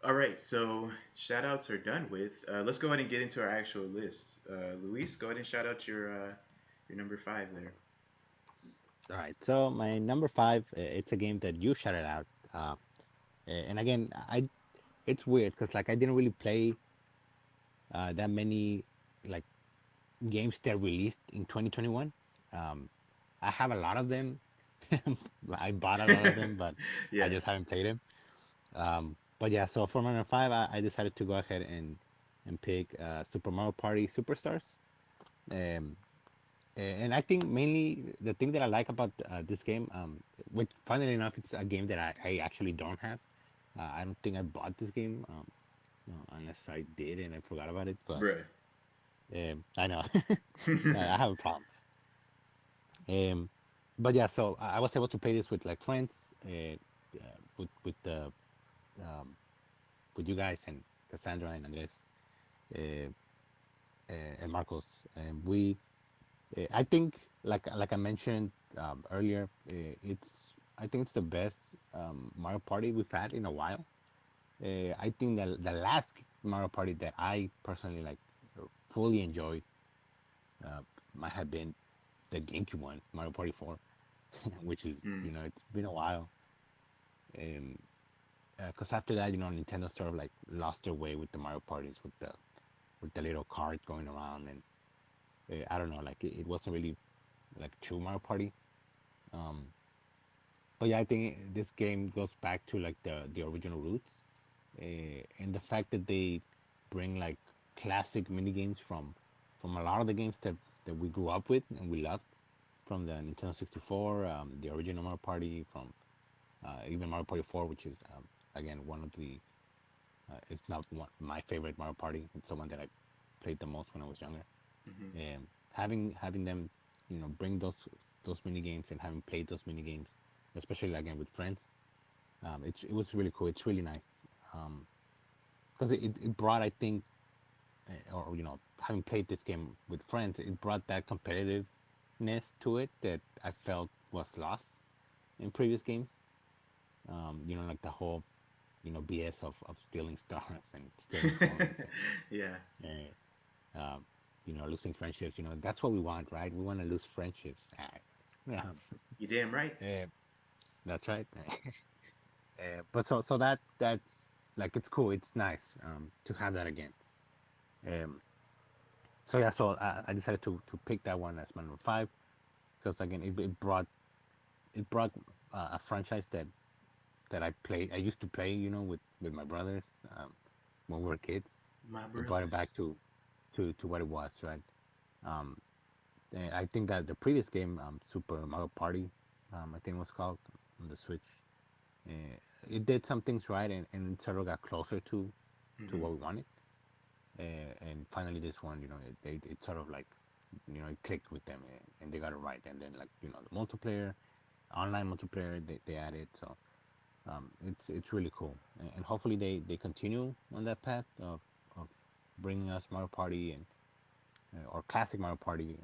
All right. So shout outs are done with. Let's go ahead and get into our actual list. Luis, go ahead and shout out your number five there. All right. So my number five, it's a game that you shouted out. Uh, and again, it's weird because like I didn't really play that many like games that released in 2021. Um, I have a lot of them. I bought a lot of them, but I Yeah. just haven't played them. But yeah, so for my number five, I decided to go ahead and pick Super Mario Party Superstars. Um, and I think mainly the thing that I like about this game, which funnily enough, it's a game that I actually don't have. I don't think I bought this game, no, unless I did and I forgot about it. But Bruh. I know I have a problem. Um, but yeah, so I was able to play this with like friends, with the um, with you guys and Cassandra and Andres, uh, and Marcos, and we. I think, like I mentioned earlier, it's I think it's the best Mario Party we've had in a while. I think that the last Mario Party that I personally like fully enjoyed uh, might have been the GameCube one, Mario Party 4, which is Mm. it's been a while. Um, because after that, Nintendo sort of like lost their way with the Mario parties, with the little cart going around, and I don't know, like it wasn't really like true Mario Party. Um, but yeah, I think this game goes back to like the original roots, and the fact that they bring like classic mini games from a lot of the games that we grew up with and we loved, from the Nintendo 64, the original Mario Party, from even Mario Party 4, which is again one of the it's not my favorite Mario Party. It's the one that I played the most when I was younger. Hmm. Having them, bring those mini games and having played those mini games, especially again with friends, it was really cool. It's really nice. Because it brought, I think, or having played this game with friends, it brought that competitiveness to it that I felt was lost in previous games. Like the whole BS of stealing stars and stealing coins Yeah, and losing friendships. That's what we want, right? We want to lose friendships. Yeah, you damn right. uh, that's right. But so that's like it's cool. It's nice to have that again. Um, so yeah, so I decided to pick that one as my number five because again it brought a franchise that I used to play, with my brothers when we were kids. My It brought it back brothers. to what it was, right? Um, I think that the previous game, Super Mario Party, I think it was called on the Switch, uh, it did some things right and it sort of got closer to Hmm. what we wanted. And finally, this one, it sort of like, it clicked with them and they got it right. And then like, the multiplayer, online multiplayer, they added. So it's really cool. And hopefully they continue on that path of bringing us Mario Party and or classic Mario Party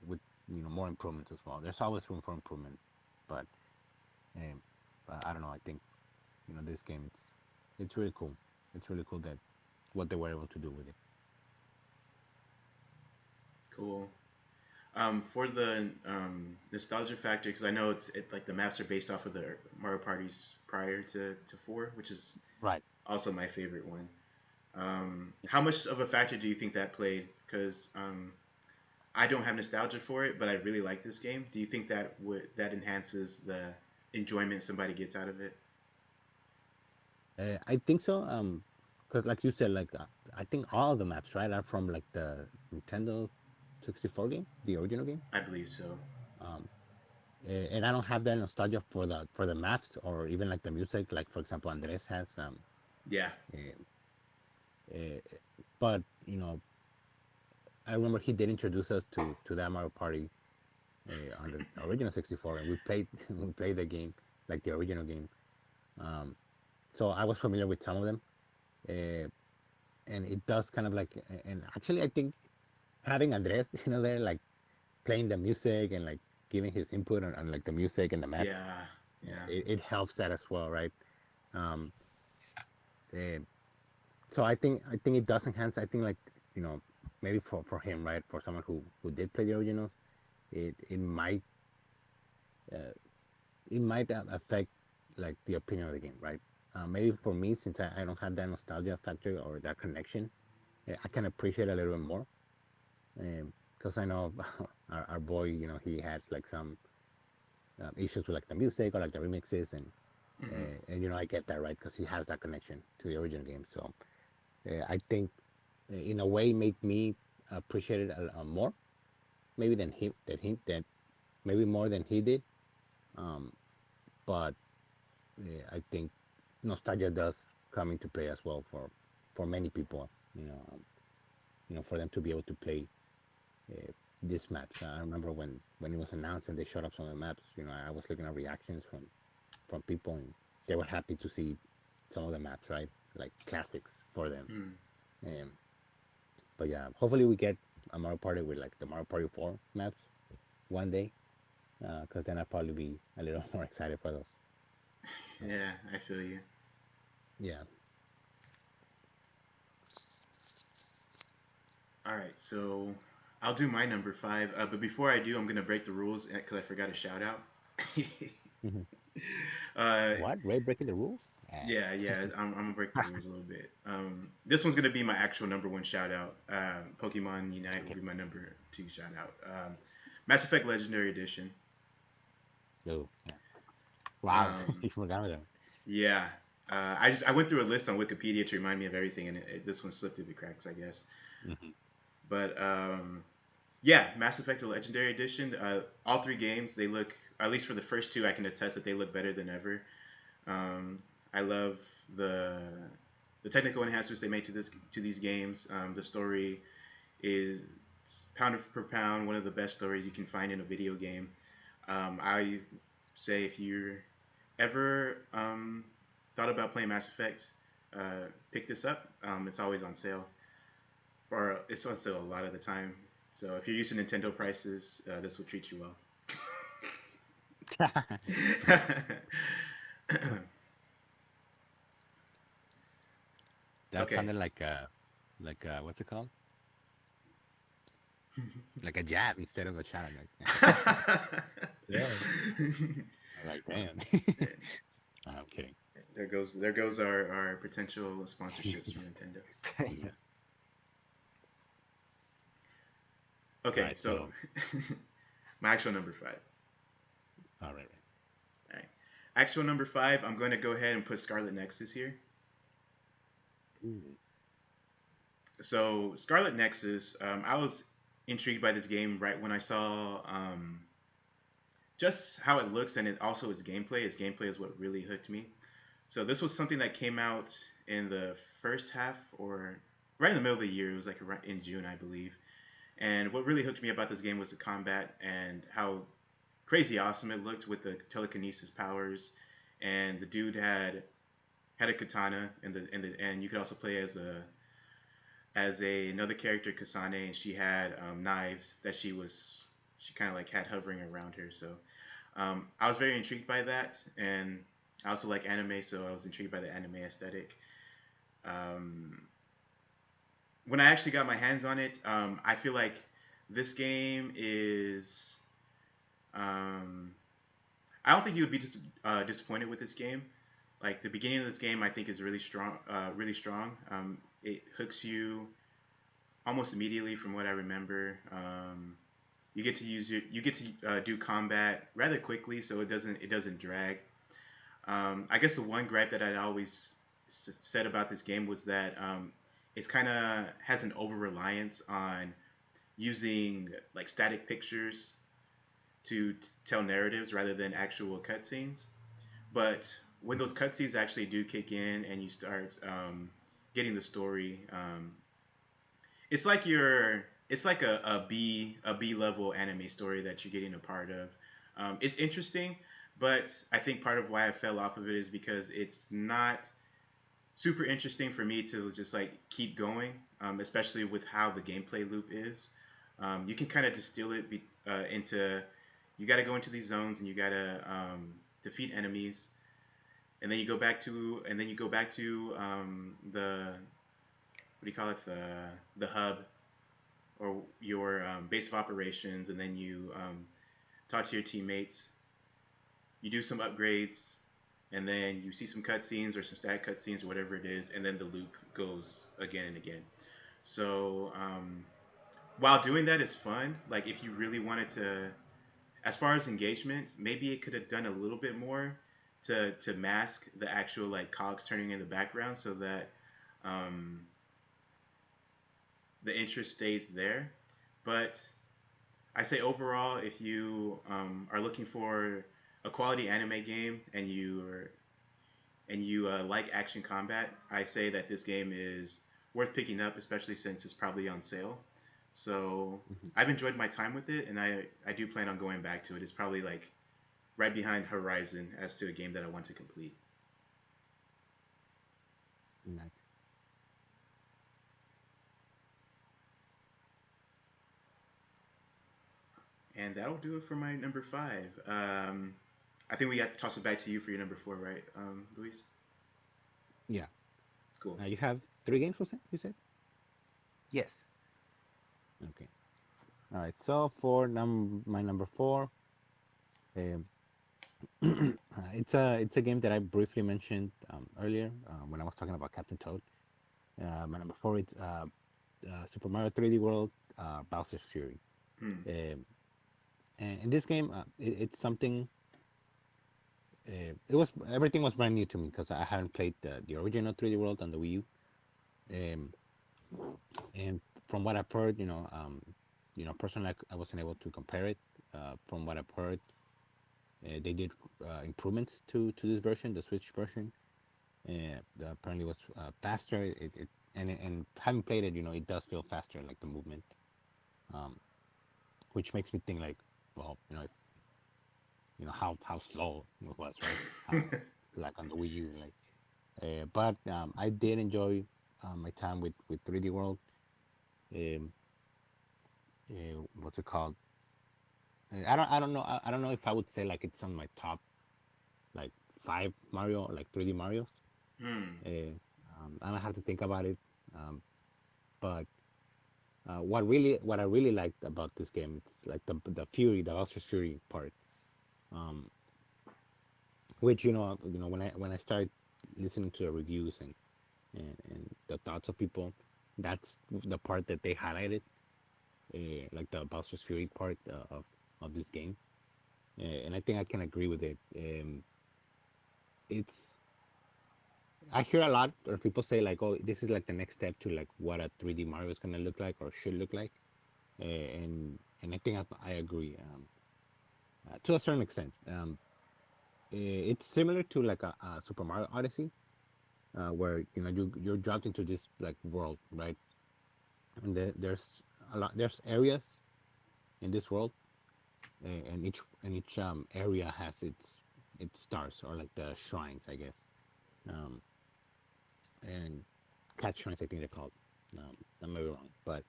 with more improvements as well. There's always room for improvement, but, um, I don't know. I think this game it's really cool. It's really cool that what they were able to do with it. Cool. For the nostalgia factor, because I know like the maps are based off of the Mario parties prior to four, which is Right. also my favorite one. How much of a factor do you think that played? Because I don't have nostalgia for it, but I really like this game. Do you think that enhances the enjoyment somebody gets out of it? I think so. Because like you said, like I think all the maps, right, are from like the Nintendo 64 game, the original game. I believe so. Um, and I don't have that nostalgia for the maps or even like the music. Like for example, Andres has. Yeah. Uh, uh, but I remember he did introduce us to that Mario Party on the original 64, and we played we played the game like the original game. Um, so I was familiar with some of them, uh, and it does kind of like. And actually, I think having Andres, there like playing the music and like giving his input on like the music and the maps, Yeah. Yeah. it helps that as well, right? Um, uh, so I think it does enhance. I think like you know maybe for him, right, for someone who did play the original, it might uh, affect like the opinion of the game, right? Maybe for me, since I don't have that nostalgia factor or that connection, I can appreciate it a little bit more. Because I know our boy, he had like some issues with like the music or like the remixes, Hmm. and I get that, right, because he has that connection to the original game. So I think in a way made me appreciate it more, maybe that maybe more than he did. Um, but I think nostalgia does come into play as well for many people. For them to be able to play uh, these maps. I remember when it was announced and they showed up some of the maps. I was looking at reactions from people, and they were happy to see some of the maps, right? Like classics for them. Mm. Um, but yeah, hopefully we get a Mario Party with like the Mario Party 4 maps one day, because then I'll probably be a little more excited for those. Uh, Yeah, I feel you. yeah. All right, so I'll do my number five. But before I do, I'm gonna break the rules because I forgot a shout out. Mhm. uh, What? Ray breaking the rules? yeah, yeah, I'm gonna break the rules a little bit. This one's gonna be my actual number one shout out. Pokemon Unite will Okay. be my number two shout out. Mass Effect Legendary Edition. Oh, yeah. Wow. Um, You forgot about that. yeah, I went through a list on Wikipedia to remind me of everything, and this one slipped through the cracks, I guess. Hmm. But yeah, Mass Effect Legendary Edition. All three games they look, at least for the first two, I can attest that they look better than ever. I love the the technical enhancements they made to these games. The story is pound per pound, one of the best stories you can find in a video game. I say if you're ever thought about playing Mass Effect, pick this up. It's always on sale, or it's on sale a lot of the time. So if you're used to Nintendo prices, this will treat you well. That Okay. sounded like what's it called? Like a jab instead of a challenge. Like, yeah. I'm like, damn. I'm kidding. There goes our potential sponsorships from Nintendo. Yeah. All Okay, right. so So, my actual number five. all right, All right, actual number five. I'm going to go ahead and put Scarlet Nexus here. right. Ooh. So Scarlet Nexus, I was intrigued by this game right when I saw just how it looks and it also its gameplay. Its gameplay is what really hooked me. So this was something that came out in the first half or right in the middle of the year. It was like right in June, I believe. And what really hooked me about this game was the combat and how crazy awesome it looked with the telekinesis powers. And the dude had a katana, and you could also play as another character, Kasane, and she had knives that she kind of like had hovering around her. So I was very intrigued by that, and I also like anime, so I was intrigued by the anime aesthetic. Um, when I actually got my hands on it, I feel like this game is. Um, I don't think you would be disappointed with this game. Like the beginning of this game, I think is really strong. Really strong. It hooks you almost immediately, from what I remember. You get to do combat rather quickly, so it doesn't drag. I guess the one gripe that I'd always said about this game was that it's kind of has an over reliance on using like static pictures to tell narratives rather than actual cutscenes. But when those cutscenes actually do kick in and you start getting the story, it's like it's like a B level anime story that you're getting a part of. It's interesting, but I think part of why I fell off of it is because it's not super interesting for me to just like keep going, especially with how the gameplay loop is. You can kind of distill it into you got to go into these zones and you got to defeat enemies, and then you go back to the what do you call it, the hub or your base of operations, and then you talk to your teammates. You do some upgrades, and then you see some cutscenes or some static cutscenes or whatever it is, and then the loop goes again and again. So while doing that is fun, like if you really wanted to, as far as engagement, maybe it could have done a little bit more to mask the actual like cogs turning in the background so that um, the interest stays there. But I say overall, if you are looking for a quality anime game and you like action combat, I say that this game is worth picking up, especially since it's probably on sale. So Mhm. I've enjoyed my time with it, and I do plan on going back to it. It's probably like right behind Horizon as to a game that I want to complete. Nice. And that'll do it for my number five. I think we got to toss it back to you for your number four, right, Luis? Yeah. Cool. You have three games, was it? You said? Yes. Okay. All right. So for my number four, um, it's a game that I briefly mentioned earlier when I was talking about Captain Toad. My number four is Super Mario 3D World Bowser's Fury. Hmm. Um, and in this game, it's something. It was everything was brand new to me because I hadn't played the original 3D World on the Wii U. Um, and from what I've heard, personally, I wasn't able to compare it. From what I've heard, they did improvements to this version, the Switch version. Apparently, was faster. And having played it, it does feel faster, like the movement. um, which makes me think like, well, if how slow it was, right? How like on the Wii U, like. But I did enjoy my time with 3D World. Um, what's it called? I don't know. I don't know if I would say like it's on my top like five Mario, like 3D Marios. Hmm. Uh, I don't have to think about it. Um, but what I really liked about this game, it's like the Fury, the Bowser's Fury part. Um, which when I started listening to the reviews and the thoughts of people, that's the part that they highlighted, like the Bowser's Fury part of this game. And I think I can agree with it. It's I hear a lot of people say like, "Oh, this is like the next step to like what a 3D Mario is gonna look like or should look like," and I think I agree to a certain extent. It's similar to like a Super Mario Odyssey, where you're dropped into this like world, right? And there's areas in this world, and each area has its stars or like the shrines, I guess. Um, and cat shrines, I think they're called. I may be wrong, but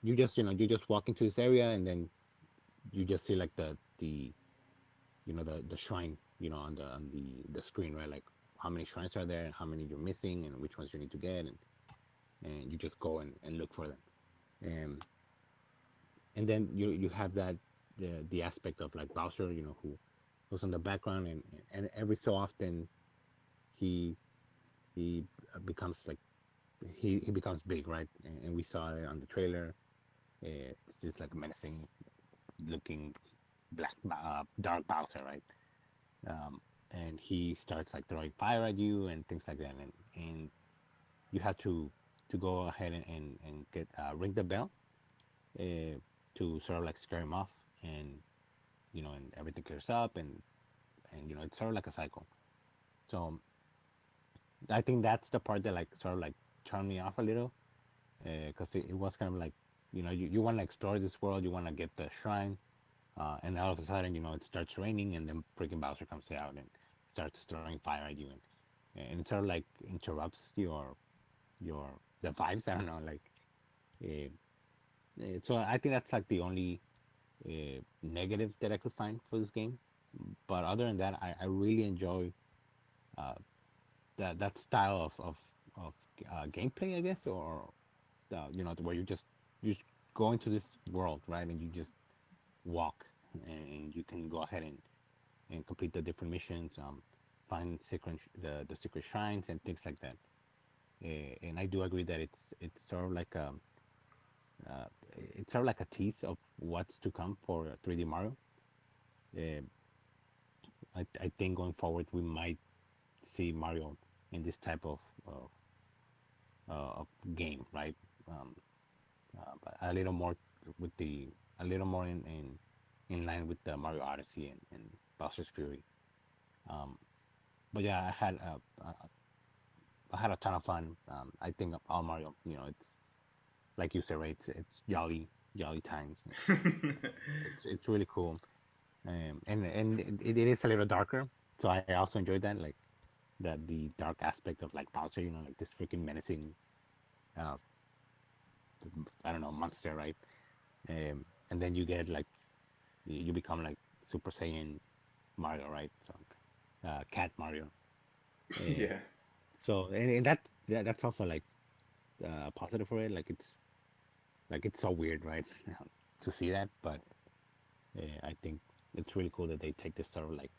you just walk into this area, and then you just see like the shrine, on the screen, right? Like how many shrines are there, and how many you're missing, and which ones you need to get, and you just go and look for them. And then you have that the aspect of like Bowser, who's in the background, and every so often he he becomes like he becomes big, right? And we saw it on the trailer. It's just like menacing looking dark Bowser, right? Um, and he starts like throwing fire at you and things like that, and you have to go ahead and get ring the bell uh, to sort of like scare him off, and everything clears up, and it's sort of like a cycle. So I think that's the part that like sort of like turned me off a little, because it was kind of like you want to explore this world, you want to get the shrine, and all of a sudden it starts raining, and then freaking Bowser comes out and starts throwing fire at you, and it sort of like interrupts your the vibes. I don't know, like uh, so I think that's like the only negative that I could find for this game. But other than that, I really enjoy uh, that style of gameplay, I guess, or where you just go into this world, right, and you just walk, and you can go ahead and complete the different missions, find the secret shrines and things like that. And I do agree that it's sort of like uh, a tease of what's to come for 3D Mario. Uh, I think going forward we might see Mario in this type of game, right? Um, but a little more in line with the Mario Odyssey and Bowser's Fury. Um, but yeah, I had a ton of fun. I think all Mario, it's like you said, right? It's jolly times. It's really cool. And it is a little darker, so I also enjoyed that, like the dark aspect of like Bowser, like this freaking menacing, uh, I don't know, monster, right? And then you get like you become like Super Saiyan Mario, right? So, Cat Mario. Uh, Yeah. so and that's also like positive for it. Like it's so weird, right? To see that, but I think it's really cool that they take this sort of like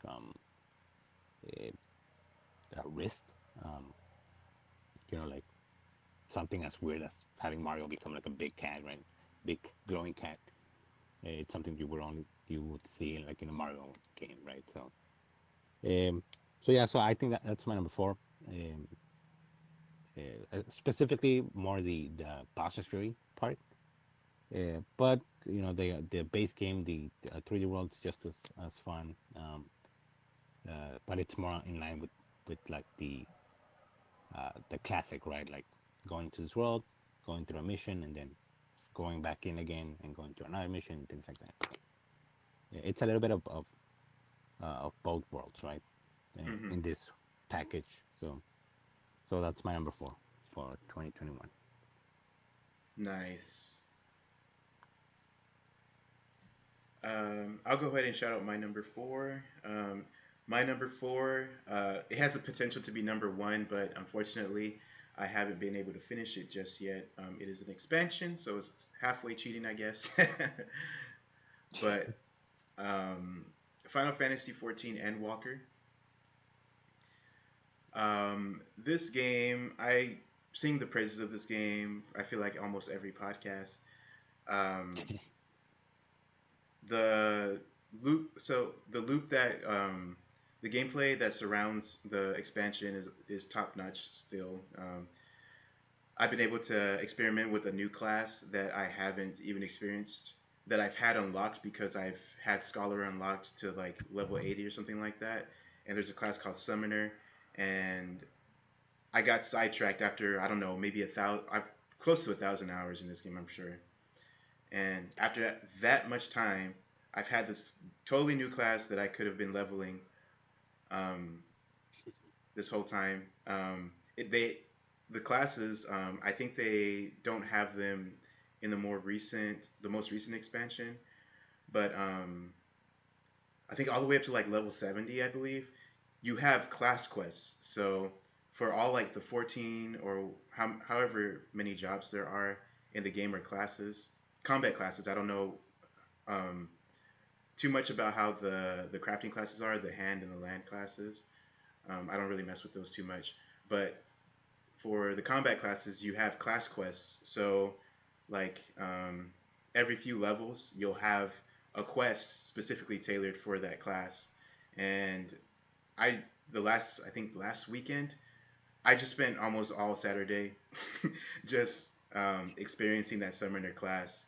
uh, risk. Um, like something as weird as having Mario become like a big cat, right? Big glowing cat. It's something you would see like in a Mario game, right? Um, so yeah, so I think that's my number four. Um, Specifically more the Bowser's Fury part. But the base game, the 3D world is just as fun. But it's more in line with like the classic, right? Like going to this world, going through a mission, and then going back in again and going to another mission, things like that. Yeah, it's a little bit of both worlds, right? Hmm. In this package. So that's my number four for 2021. Nice. I'll go ahead and shout out my number four. My number four, it has the potential to be number one, but unfortunately, I haven't been able to finish it just yet. It is an expansion, so it's halfway cheating, I guess. But um, Final Fantasy 14 Endwalker. This game, I sing the praises of this game. I feel like almost every podcast. Um, the the loop that the gameplay that surrounds the expansion is top notch still. I've been able to experiment with a new class that I haven't even experienced that I've had unlocked because I've had Scholar unlocked to like level 80 or something like that. And there's a class called Summoner, and I got sidetracked after I don't know maybe a thousand, I've close to 1,000 hours in this game, I'm sure. And after that much time, I've had this totally new class that I could have been leveling um, this whole time. The classes, I think they don't have them in the most recent expansion, but I think all the way up to like level 70, I believe, you have class quests. So for all like the 14 or however many jobs there are in the game or classes, combat classes, I don't know um, too much about how the crafting classes are, the hand and the land classes. I don't really mess with those too much. But for the combat classes, you have class quests. So, like every few levels, you'll have a quest specifically tailored for that class. And I I think last weekend, I just spent almost all Saturday just experiencing that summoner class,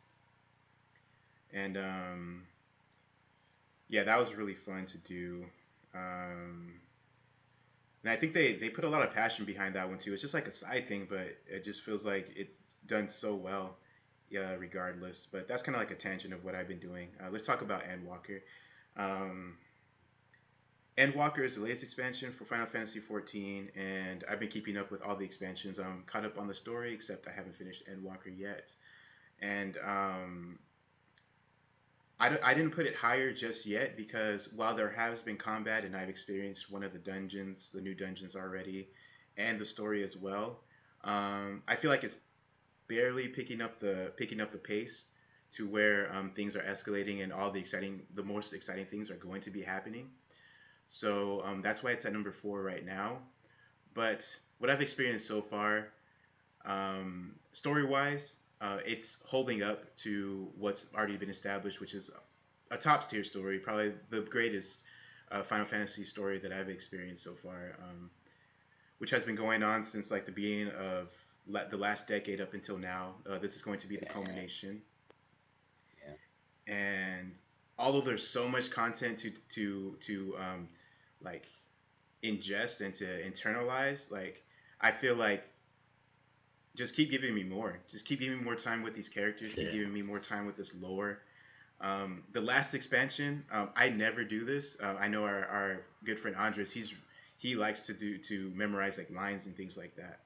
and yeah, that was really fun to do. Um, and I think they put a lot of passion behind that one too. It's just like a side thing, but it just feels like it's done so well, yeah, regardless. But that's kind of like a tangent of what I've been doing. Let's talk about Endwalker. Um, Endwalker is the latest expansion for Final Fantasy XIV, and I've been keeping up with all the expansions. I'm caught up on the story, except I haven't finished Endwalker yet. And I didn't put it higher just yet because while there has been combat and I've experienced one of the dungeons, the new dungeons already, and the story as well, I feel like it's barely picking up the pace to where things are escalating and all the most exciting things are going to be happening. So that's why it's at number four right now. But what I've experienced so far, story wise, it's holding up to what's already been established, which is a top tier story, probably the greatest Final Fantasy story that I've experienced so far, which has been going on since like the beginning of the last decade up until now. This is going to be the Yeah, culmination, yeah, and although there's so much content to like ingest and to internalize, like I feel like just keep giving me more. Just keep giving me more time with these characters. Keep yeah. giving me more time with this lore. The last expansion, I never do this. I know our good friend Andres, he likes to memorize like lines and things like that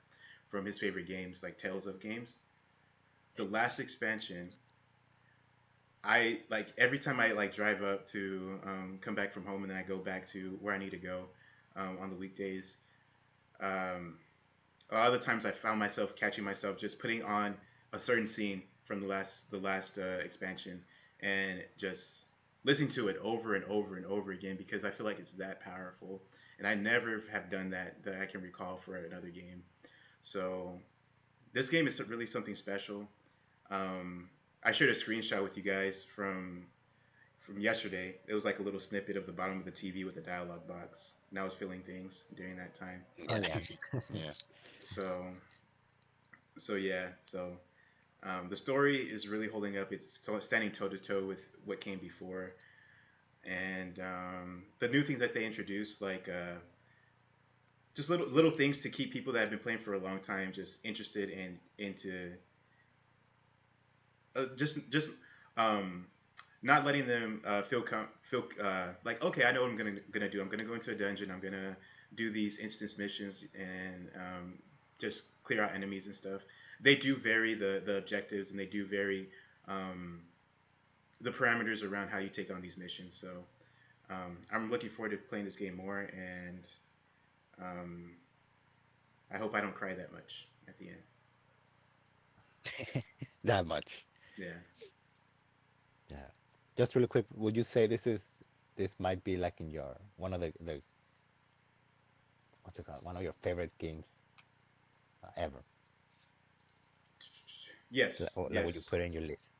from his favorite games, like Tales of games. The last expansion, I like every time I like drive up to come back from home and then I go back to where I need to go on the weekdays. Um, a lot of the times I found myself catching myself just putting on a certain scene from the last expansion and just listening to it over and over and over again because I feel like it's that powerful, and I never have done that I can recall for another game. So this game is really something special. I shared a screenshot with you guys from yesterday. It was like a little snippet of the bottom of the TV with the dialogue box, and I was feeling things during that time. Oh yeah. Yeah. So so the story is really holding up. It's standing toe to toe with what came before, and the new things that they introduced, like just little things to keep people that have been playing for a long time just interested in into just um, not letting them feel like, okay, I know what I'm gonna do. I'm gonna go into a dungeon. I'm gonna do these instance missions and just clear out enemies and stuff. They do vary the objectives, and they do vary um, the parameters around how you take on these missions. So I'm looking forward to playing this game more, and um, I hope I don't cry that much at the end. That much. Yeah. Yeah. Just really quick, would you say this might be like in your one of the what's it called? One of your favorite games ever? Yes. Like would you Yes. put it in your list?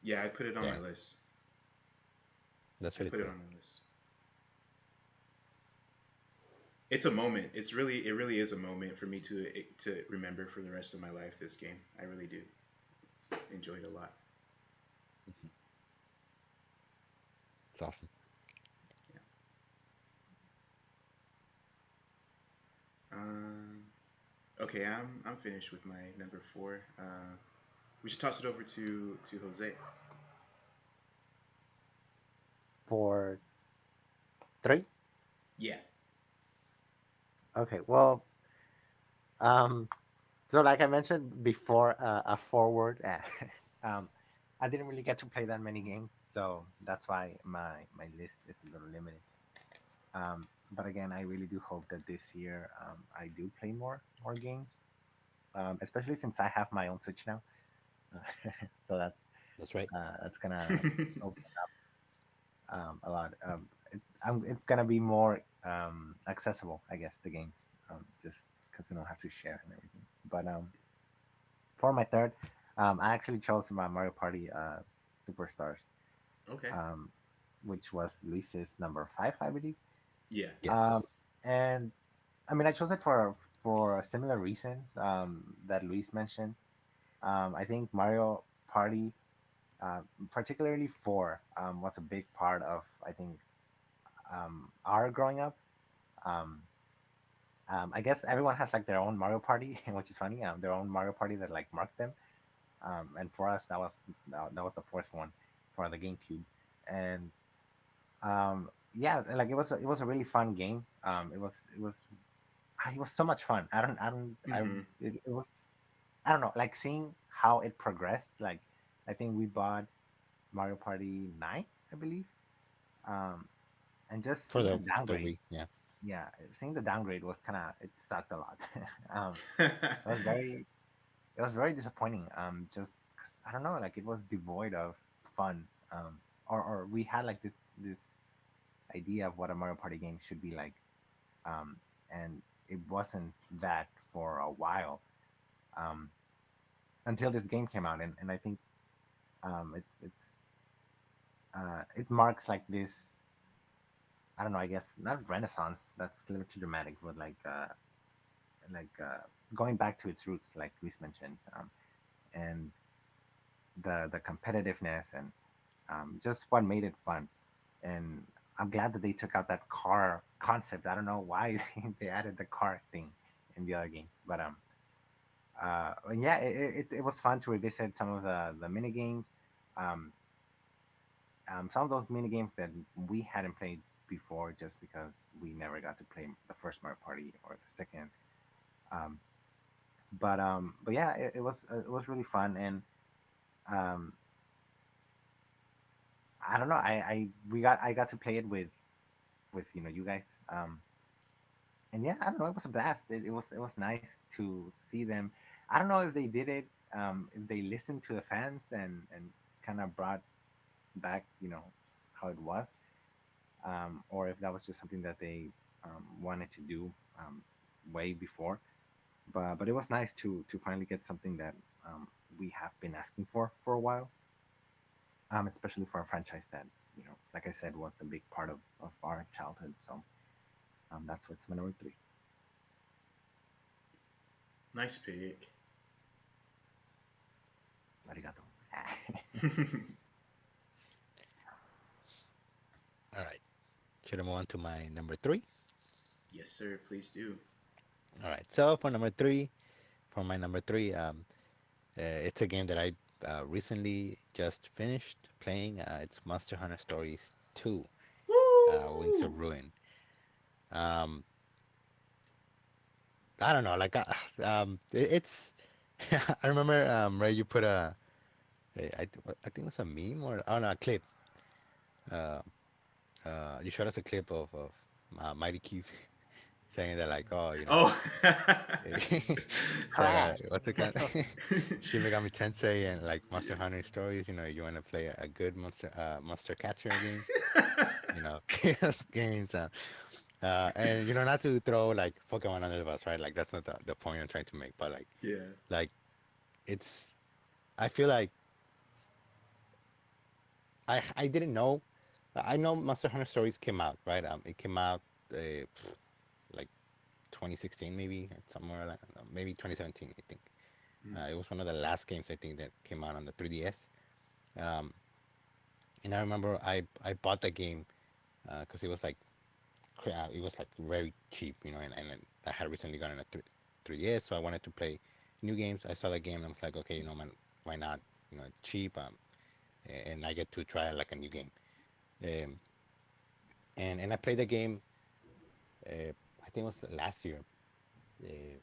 Yeah. I put it on my Damn, list. that's I really put it cool. on my list. It's a moment. It really is a moment for me to remember for the rest of my life. This game, I really do enjoy it a lot. Mhm. It's awesome. Yeah. Um, okay, I'm finished with my number four. We should toss it over to Jose. For three. Yeah. Okay. Well, um, so like I mentioned before, a forward. um, I didn't really get to play that many games, so that's why my list is a little limited. But again, I really do hope that this year I do play more games, especially since I have my own Switch now. So That's right. that's gonna open a lot. It's gonna be more accessible, I guess, the games, just because you don't have to share and everything. But for my third, I actually chose my Mario Party Superstars, Okay. um, which was Luis's number five, I believe. Yeah. Um, Yes. and I mean, I chose it for similar reasons that Luis mentioned. I think Mario Party, uh, particularly four, was a big part of I think our growing up. Um, I guess everyone has like their own Mario Party, which is funny. Their own Mario Party that like marked them. And for us, that was the fourth one for the GameCube, and yeah, like it was a really fun game. It was so much fun. Mm-hmm. It was I don't know, like seeing how it progressed. Like I think we bought Mario Party 9, I believe, um, and just For seeing the the downgrade. Wii, yeah. Yeah, seeing the downgrade was kind of it sucked a lot. um, it was very it was very disappointing. Just 'cause, I don't know, like it was devoid of fun. Or we had like this idea of what a Mario Party game should be like, um, and it wasn't that for a while, um, until this game came out, and I think it marks like this. I don't know. I guess not renaissance. That's a little too dramatic, but like going back to its roots, like Luis mentioned, and the competitiveness and just what made it fun. And I'm glad that they took out that car concept. I don't know why they added the car thing in the other games, but yeah, it was fun to revisit some of the mini games. Um, some of those mini games that we hadn't played before, just because we never got to play the first Mario Party or the second. Um, but yeah, it was really fun, and um, I don't know. I got to play it with you guys. And yeah, I don't know. It was a blast. It was nice to see them. I don't know if they did it, if they listened to the fans and kind of brought back, how it was, or if that was just something that they wanted to do way before. But it was nice to finally get something that we have been asking for a while, especially for a franchise that, like I said, was a big part of our childhood. So that's what's my number three. Nice pick. Arigato. All right. Should I move on to my number three? Yes, sir. Please do. All right. So for number three, for my number three, it's a game that I recently just finished playing. It's Monster Hunter Stories 2, Wings Woo! of Ruin. Um, I don't know, like it's. I remember, Ray, you put I think it was a meme or oh no, a clip. Uh, you showed us a clip of Mighty Keith saying that like, oh, Oh. it's Oh like yeah. what's it called? Shin Megami Tensei and like Monster Hunter Stories. You want to play a good monster catcher game. Chaos games. And not to throw like Pokemon under the bus, right? Like that's not the point I'm trying to make, but Yeah. like it's. I feel like I didn't know. I know Monster Hunter Stories came out, right? It came out like 2016, maybe somewhere like maybe 2017, I think. Mm. It was one of the last games I think that came out on the 3DS. Um, and I remember I bought the game because it was like very cheap, and I had recently gotten a 3DS, so I wanted to play new games. I saw the game and I was like, okay, man, why not? It's cheap, and I get to try like a new game. Um, and I played the game. I think it was last year, uh,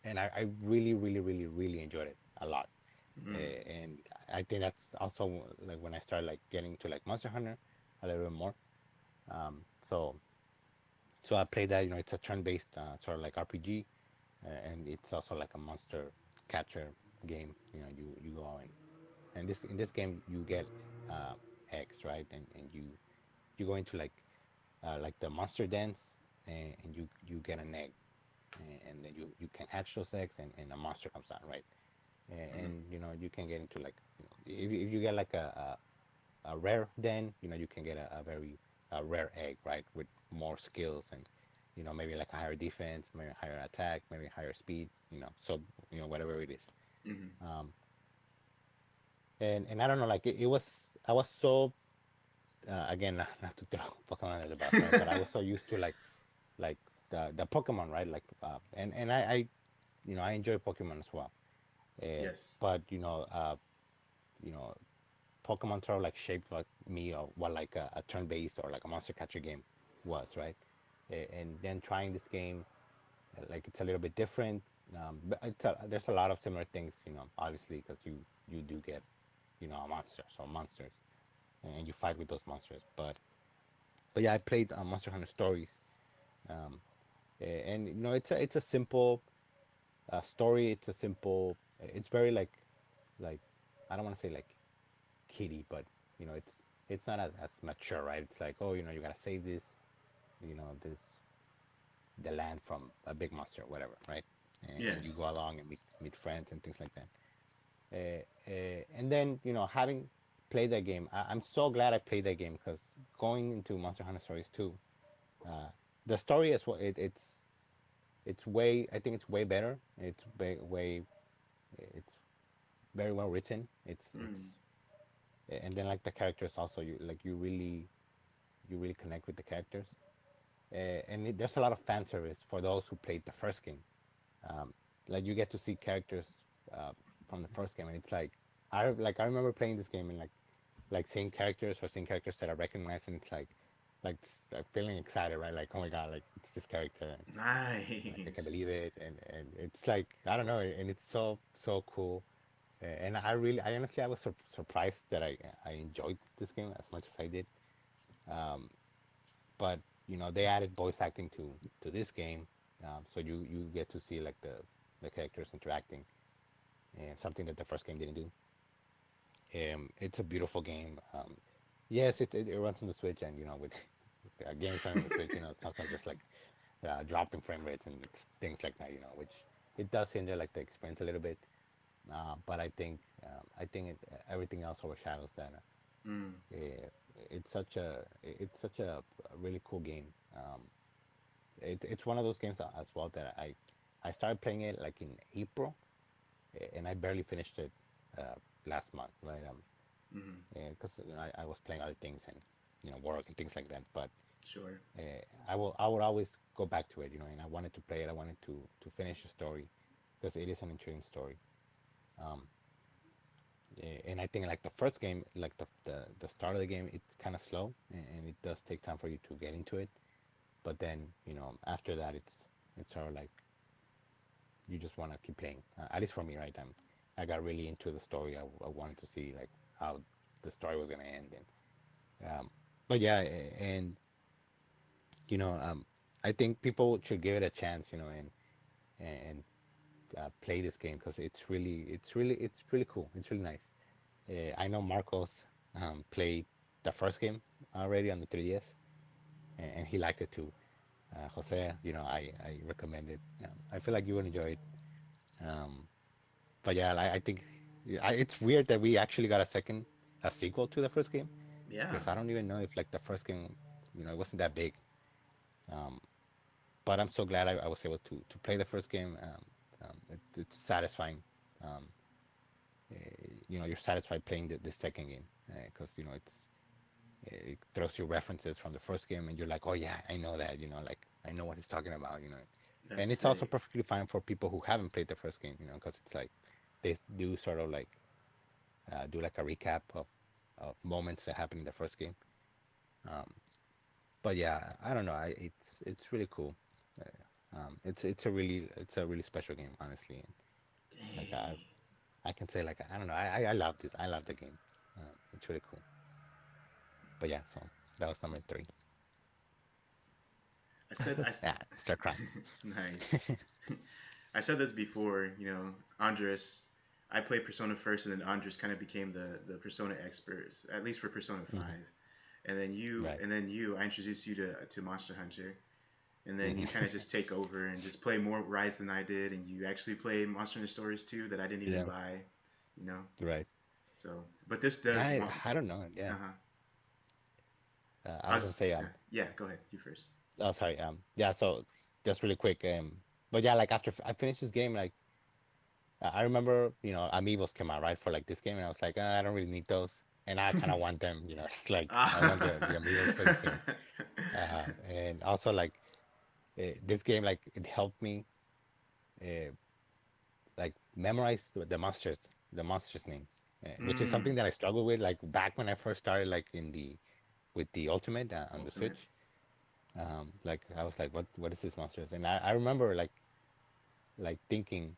and I really, really, really, really enjoyed it a lot. Mm. And I think that's also like when I started like getting to like Monster Hunter a little bit more. So I played that. It's a turn-based sort of like RPG, and it's also like a monster catcher game. You go and this in this game you get uh, eggs, right? And you go into like the monster dens, and you get an egg, and then you can hatch those eggs, and a monster comes out, right? Mm. And you can get into like if you get like a rare den, you can get a very rare egg, right, with more skills and maybe like a higher defense, maybe higher attack, maybe higher speed, so whatever it is. Mm. um and I don't know, like it was I was so again, not to throw Pokemon under the bus, right, but I was so used to like the Pokemon, right, like and I I enjoy Pokemon as well. Yes. But you know Pokemon sort of like shaped like me or what like a turn-based or like a monster catcher game was, right? And then trying this game, like it's a little bit different, but there's a lot of similar things, obviously, because you do get a monster, so monsters, and you fight with those monsters. But yeah, I played Monster Hunter Stories, um, and it's a simple story. It's a simple. It's very like I don't want to say like kiddie, but it's not as mature, right? It's like, oh, you gotta save this the land from a big monster, or whatever, right? Yeah. And you go along and meet friends and things like that. And then having played that game, I'm so glad I played that game because going into Monster Hunter Stories 2, uh, the story is what it's way I think it's way better. It's very well written. Mm. And then like the characters also you really connect with the characters. And there's a lot of fan service for those who played the first game. Um, like you get to see characters uh, from the first game, and it's like I remember playing this game and like seeing characters or seeing characters that I recognize, and it's feeling excited, right? Like, oh my god, like it's this character, and like I can Nice. believe it, and it's like I don't know, and it's so cool. And I honestly I was surprised that I enjoyed this game as much as I did. Um, but they added voice acting to this game, so you get to see like the characters interacting, and something that the first game didn't do. It's a beautiful game. Yes, it runs on the Switch, and with games running on the Switch, sometimes just like dropping frame rates and things like that, which it does hinder like the experience a little bit. But I think everything else overshadows that. Mm. Uh, it's such a really cool game. It's one of those games as well that I started playing it like in April, and I barely finished it uh, last month, right? Mm. Because I was playing other things and work and things like that. But Sure. I would always go back to it, and I wanted to play it. I wanted to finish the story because it is an intriguing story. Um, And I think like the first game, like the start of the game, it's kind of slow, and it does take time for you to get into it. But then, after that, it's sort of like you just want to keep playing. At least for me, right? I got really into the story. I wanted to see like how the story was gonna end, and but yeah, and you know, um, I think people should give it a chance, and play this game because it's really cool. It's really nice. I know Marcos played the first game already on the 3DS, and he liked it too. Jose, I recommend it. I feel like you would enjoy it. Um, but yeah, I think it's weird that we actually got a sequel to the first game Yeah. because I don't even know if like the first game, it wasn't that big. Um, but I'm so glad I was able to play the first game. It's satisfying. Um, you're satisfied playing the second game because it throws you references from the first game, and you're like, oh yeah, I know that. Like I know what he's talking about. That's And it's also sick. perfectly fine for people who haven't played the first game. Because it's like they do sort of like do like a recap of moments that happened in the first game. Um, but yeah, I don't know. It's really cool. It's a really special game, honestly. And like Dang. I can say like I don't know. I loved it. I love the game. It's really cool. But yeah, so that was number three. I said I. Yeah, start crying. Nice. I said this before. Andres. I played Persona first, and then Andres kind of became the Persona expert, at least for Persona Hmm. 5. And then you, Right. and then I introduced you to Monster Hunter, and then you kind Hmm. of just take over and just play more Rise than I did, and you actually play Monster Hunter Stories too that I didn't even Yeah. buy, you know. Right. So, but this Yeah. does. I don't know. Uh Yeah. huh. I I was gonna was. say Yeah. Go ahead. You first. oh sorry yeah, so just really quick but yeah, like after I finished this game, like I remember, amiibos came out right for like this game, and I was like, I don't really need those, and I kind of want them, it's like I want the Ah. amiibos for this game. And also like this game, like it helped me uh, like memorize the monsters names, which is something mm. that I struggled with like back when I first started, like in the with the ultimate on the Ultimate. Switch. Like I was like, what is this monsters? And I remember like thinking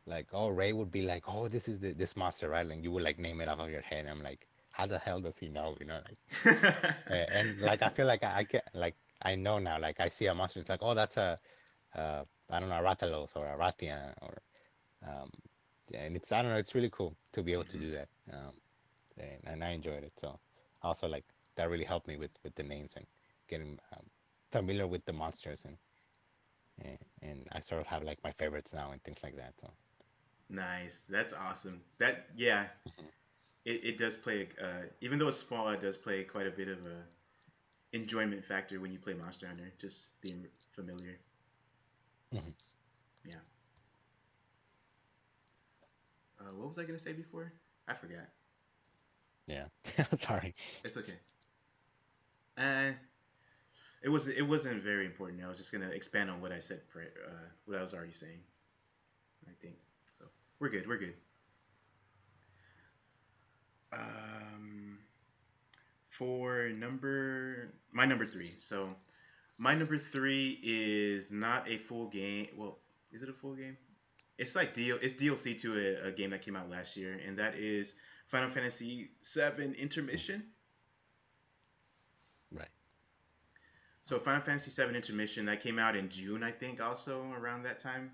like, oh, Ray would be like, oh, this is this monster, right? And you would like name it off of your head. And I'm like, how the hell does he know? Like, and like I feel like I get like I know now. Like I see a monster, it's like, oh, that's I don't know, a Ratalos or a Ratia or um, yeah, and it's I don't know, it's really cool to be able to Mhm. do that. And I enjoyed it. So also like that really helped me with the names and getting familiar with the monsters and I sort of have like my favorites now and things like that. So. Nice. That's awesome. That yeah, it does play. Even though it's small, it does play quite a bit of a enjoyment factor when you play Monster Hunter. Just being familiar. Mhm. Yeah. What was I gonna say before? I forgot. Yeah. Sorry. It's okay. Uh, it wasn't very important. I was just gonna expand on what I said. What I was already saying. I think so. We're good. We're good. Um, for my number three. So my number three is not a full game. Well, is it a full game? It's DLC to a game that came out last year, and that is Final Fantasy VII Mm. Intermission. Right. So Final Fantasy VII Intermission that came out in June, I think, also around that time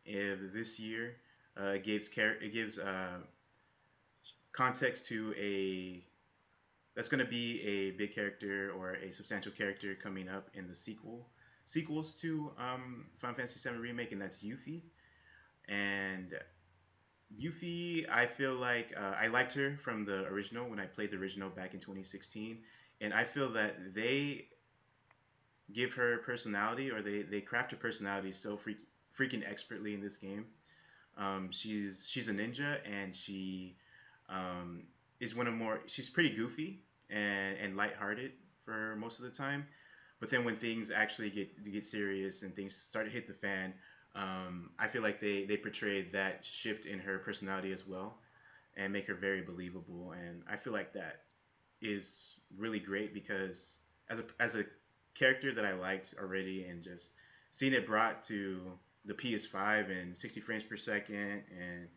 of this year. It gives context to a that's going to be a big character or a substantial character coming up in the sequels to Final Fantasy VII Remake, and that's Yuffie. And Yuffie, I feel like I liked her from the original when I played the original back in 2016, and I feel that they give her personality, or they craft her personality so freaking expertly in this game. She's a ninja, and she um, is one of more. She's pretty goofy and lighthearted for most of the time, but then when things actually get serious and things start to hit the fan, I feel like they portrayed that shift in her personality as well. and make her very believable. And I feel like that is really great because as a character that I liked already, and just seeing it brought to the PS5 and 60 frames per second, and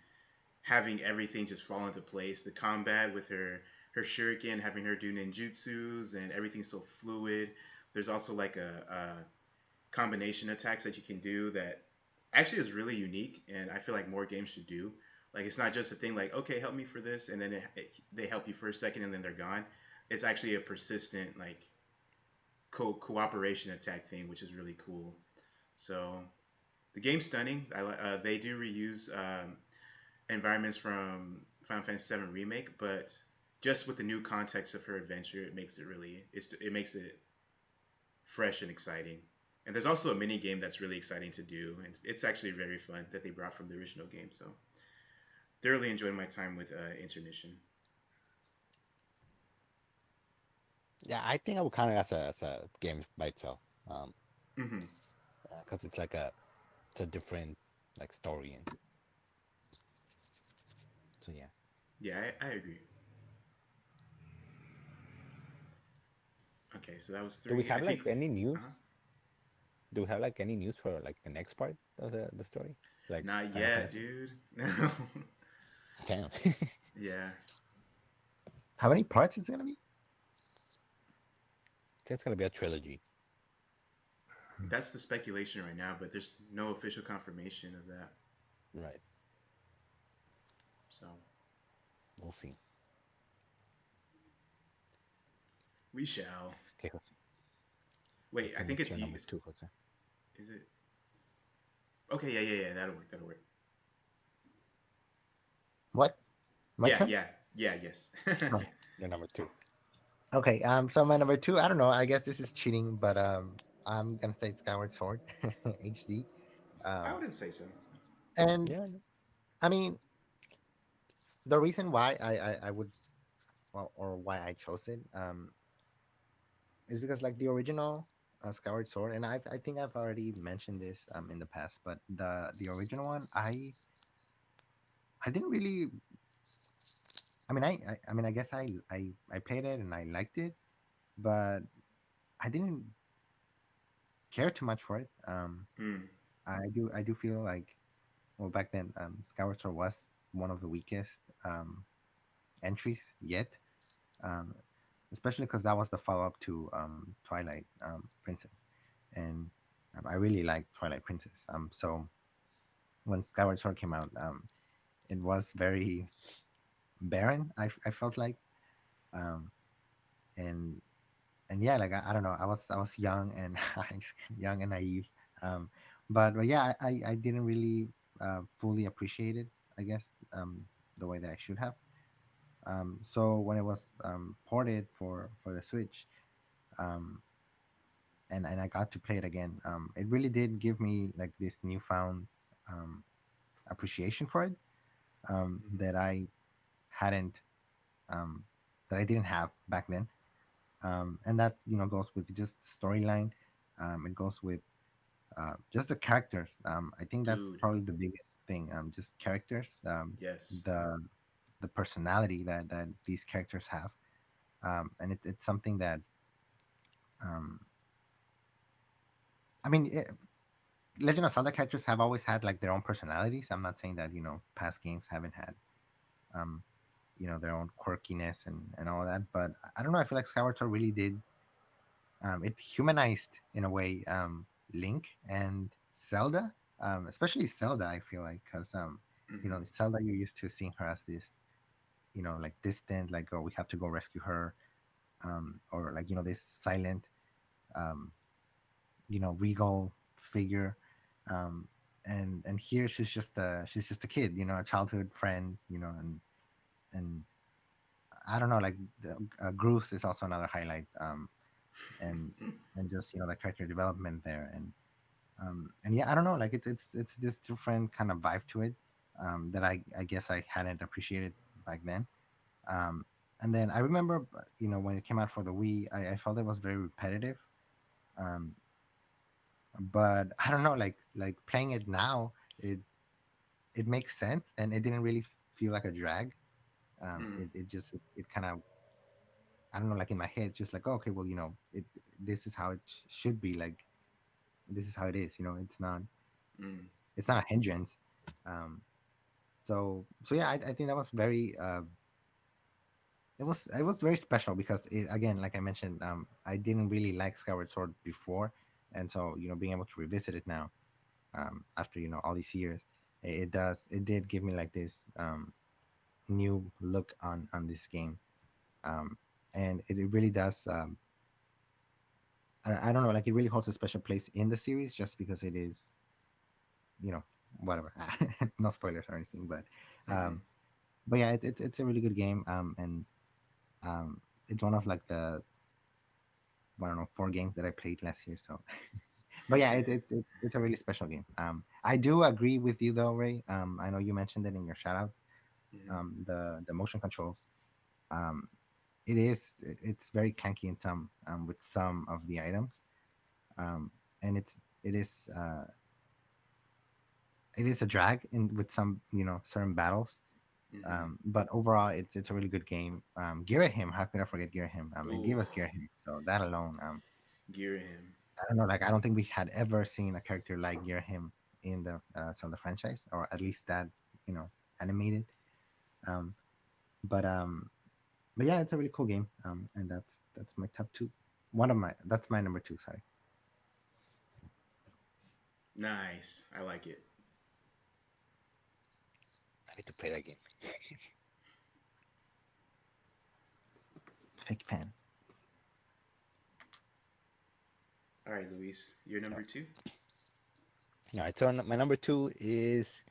having everything just fall into place. The combat with her shuriken, having her do ninjutsus, and everything's so fluid. There's also like a combination attacks that you can do that actually is really unique, and I feel like more games should do. Like it's not just a thing like, okay, help me for this, and then they help you for a second and then they're gone. It's actually a persistent like cooperation attack thing, which is really cool. So the game's stunning. They do reuse environments from Final Fantasy VII Remake, but just with the new context of her adventure, it makes it fresh and exciting. And there's also a mini game that's really exciting to do, and it's actually very fun that they brought from the original game. So thoroughly enjoyed my time with Intermission. Yeah, I think I would count it as a game by itself. Um, Hmm. because it's a different like story, and so yeah. Yeah, I agree. Okay, so that was Do we three. I have think. like any news? Uh-huh. Do we have like any news for like the next part of the story, like Not Final yet, Fantasy? dude. No. Damn. Yeah, How many parts it's gonna be? It's gonna be a trilogy. that's the speculation right now, but there's no official confirmation of that. Right. So We'll see. we shall. Okay, Jose. Wait, What's I your think what's it's your you. number two, Jose? Is it? Okay, yeah, yeah, yeah. That'll work. That'll work. What? My Yeah, turn? yeah, yeah. Yes. Oh. Your number two. Okay. So my number two, I don't know. I guess this is cheating, but I'm gonna say Skyward Sword HD. I Um, wouldn't say so. and Yeah. I mean, the reason why I would, well, or why I chose it, is because like the original Skyward Sword, and I think I've already mentioned this in the past, but the original one, I didn't really. I mean, I mean, I guess I played it and I liked it, but I didn't care too much for it. Hmm. I do feel like, well, back then, Skyward Sword was one of the weakest entries yet, um, especially because that was the follow up to Twilight Princess, and I really liked Twilight Princess. So when Skyward Sword came out, it was very barren. I felt like, um, and yeah, like I don't know, I was young and young and naive, um, but yeah, I didn't really fully appreciate it, I guess, the way that I should have. So when it was ported for the Switch, um, and I got to play it again, it really did give me like this newfound um, appreciation for it, Hmm. that I hadn't, um, that I didn't have back then. And that, goes with just storyline. It goes with just the characters. I think that's Dude. probably the biggest thing. Just characters. Yes. The the personality that these characters have, and it's something that, um, I mean, Legend of Zelda characters have always had like their own personalities. I'm not saying that past games haven't had, um, their own quirkiness and all that, but I don't know. I feel like Skyward Sword really did. It humanized in a way, Link and Zelda, especially Zelda. I feel like because Hmm. Zelda, you're used to seeing her as this, like distant, like, oh, we have to go rescue her, or like, this silent, um, regal figure, um, and here she's just a kid, a childhood friend, and I don't know, like Groose is also another highlight, and just the character development there, and yeah, I don't know, like it's this different kind of vibe to it, that I guess I hadn't appreciated back then. Um, and then I remember, when it came out for the Wii, I felt it was very repetitive. Um, but I don't know, like playing it now, it makes sense, and it didn't really feel like a drag. Mm, It kind of, I don't know, like in my head, it's just like, oh, okay, well, this is how it should be. Like, this is how it is. mm, It's not a hindrance. Um, so yeah, I think that was very it was very special because again, like I mentioned, I didn't really like Skyward Sword before, and so being able to revisit it now, after all these years, it did give me like this new look on this game, um, and it really does. I don't know, like it really holds a special place in the series just because it is, you know, whatever, no spoilers or anything, mm-hmm. um, but yeah, it's a really good game, and it's one of like the, I don't know, 4 games that I played last year. So, but yeah, it's a really special game. I do agree with you though, Ray. I know you mentioned it in your shoutouts. Mm-hmm. The motion controls. Um, it's very clunky in some, with some of the items, um, and it is a drag in with some certain battles. Mm-hmm. But overall, it's a really good game. Girahim, how could I forget Girahim? It Ooh, gave us Girahim, so that alone, gear him. I don't know, like I don't think we had ever seen a character like Girahim in the Zelda franchise, or at least that you know animated. Um, but um, but yeah, it's a really cool game. And that's my top two. That's my number two. Sorry. Nice. I like it. I need to play that game. Fake fan. All right, Luis, your All number right. two. All right. So my number two is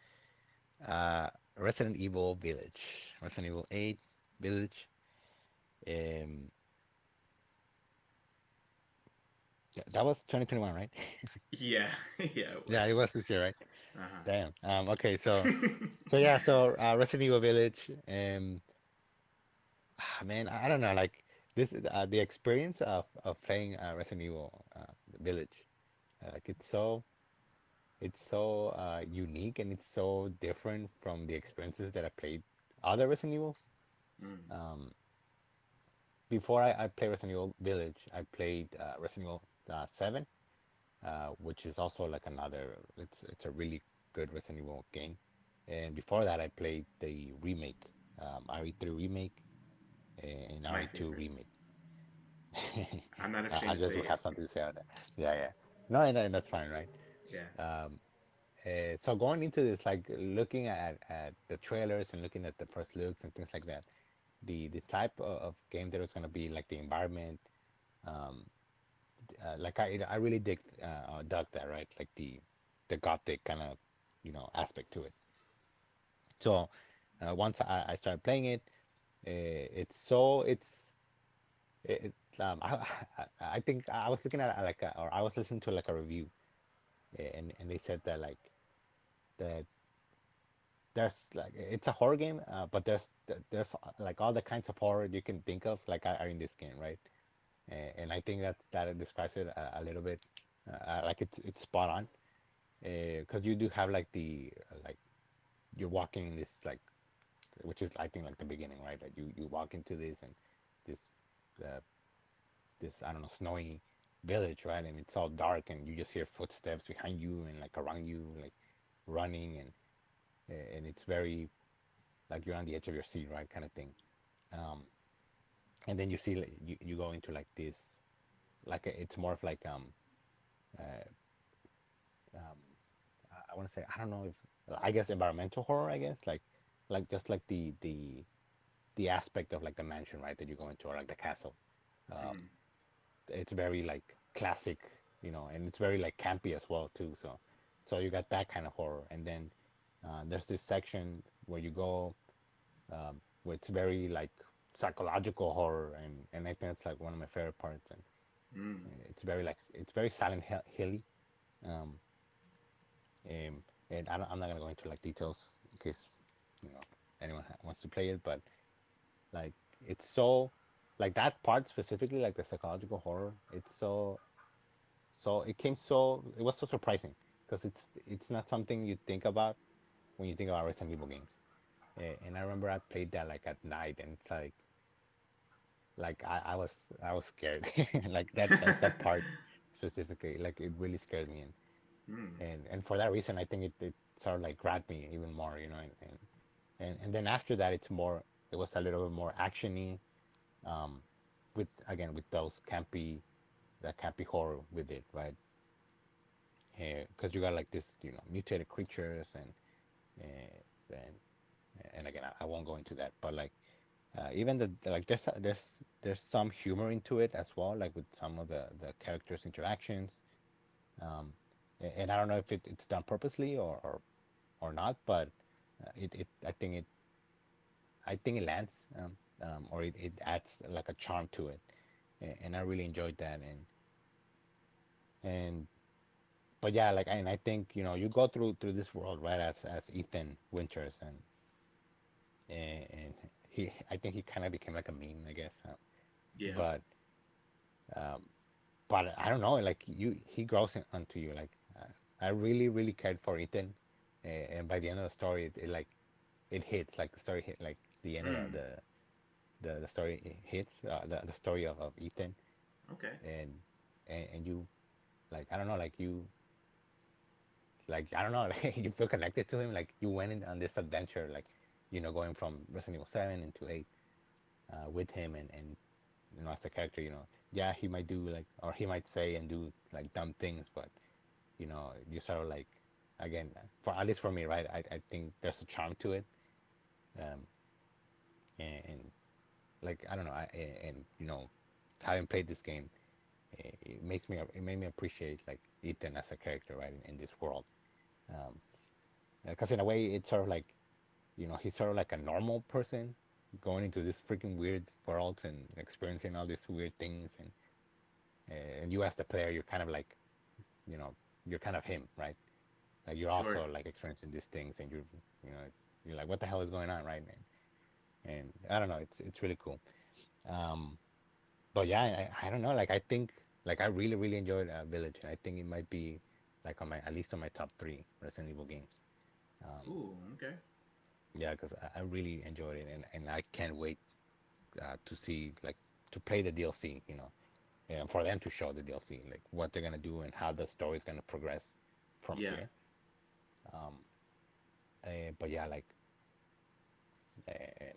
uh, Resident Evil Village. Resident Evil 8 Village. Um, that was 2021, right? Yeah, yeah, it Yeah, it was. was this year, right? Uh-huh. Damn. Okay, so yeah, so Resident Evil Village. Man, I don't know, like this, the experience of playing Resident Evil Village, like it's so unique and it's so different from the experiences that I played other Resident Evils. Mm, Um, Before I played Resident Evil Village, I played Resident Evil 7, which is also like another. It's a really good Resident Evil game. And before that, I played the remake, RE3 remake and my RE2 favorite. remake. I'm not ashamed I to just say will it. have something to say on that. Yeah, yeah. No, and that's fine, right? Yeah. Um, so going into this, like looking at the trailers and looking at the first looks and things like that, the type of game that was going to be, like the environment, um, like I really dug that, right? Like the gothic kind of aspect to it. So once I started playing it, it's so it I think I was looking at like or I was listening to like a review, and they said that like that there's like it's a horror game, but there's like all the kinds of horror you can think of like are in this game, right? And I think that describes it a little bit, like it's spot on, because you do have like the like you're walking in this like, which is I think like the beginning, right? Like you walk into this and this uh, this I don't know, snowy village, right? And it's all dark and you just hear footsteps behind you and like around you, like running, and it's very like you're on the edge of your seat, right? Kind of thing. Um, and then you see like, you go into like this, like it's more of like uh, um I want to say, I don't know if, I guess environmental horror, I guess, like just like the aspect of like the mansion, right, that you go into, or like the castle. Um, Mm, it's very like classic, and it's very like campy as well too. So you got that kind of horror, and then there's this section where you go, where it's very like psychological horror, and I think it's like one of my favorite parts, and mm. it's very Silent Hilly. Um, and I'm not gonna go into like details in case you know anyone wants to play it, but like it's so like that part specifically, like the psychological horror, it's it was so surprising because it's not something you think about when you think about Resident Evil games. And I remember I played that like at night, and it's like I was scared, like that part specifically, like it really scared me, Hmm. and for that reason, I think it sort of like grabbed me even more, and then after that, it was a little bit more actiony, um, with again with those campy that campy horror with it, right? Because you got like this, mutated creatures and and again, I won't go into that, but like even like there's some humor into it as well, like with some of the characters' interactions. Um, and I don't know if it's done purposely or not, but it I think it lands, or it adds like a charm to it, and I really enjoyed that. And but yeah, like and I think you go through this world, right, as Ethan Winters, and he I think he kind of became like a meme, I guess, Yeah. but um, but I don't know, like he grows onto you. Like I really cared for Ethan, and by the end of the story, it like it hits, like the story hit, like the end of Hmm. the story hits, the story of Ethan, Okay. and and you, like I don't know, like I don't know, like you feel connected to him, like you went on this adventure, like going from Resident Evil 7 into 8, with him, and as a character, yeah, he might do like, or he might say and do like dumb things, but you sort of like, again, for at least for me, right, I think there's a charm to it, um and like I don't know, and having played this game, it made me appreciate like Ethan as a character, right, in this world, um because in a way it's sort of like, he's sort of like a normal person going into this freaking weird worlds and experiencing all these weird things, and you as the player, you're kind of like, you know you're kind of him, right? Like you're Sure. also like experiencing these things, and you know you're like, what the hell is going on, right? And I don't know, it's really cool. um but yeah, I don't know, like I think, like I really enjoyed Village, and I think it might be like on my, at least on my top three Resident Evil games. um Ooh. Okay. yeah, because I really enjoyed it, and I can't wait to see, like, to play the DLC, and for them to show the DLC, like what they're gonna do and how the story is gonna progress from Yeah. here. Um, but yeah, like,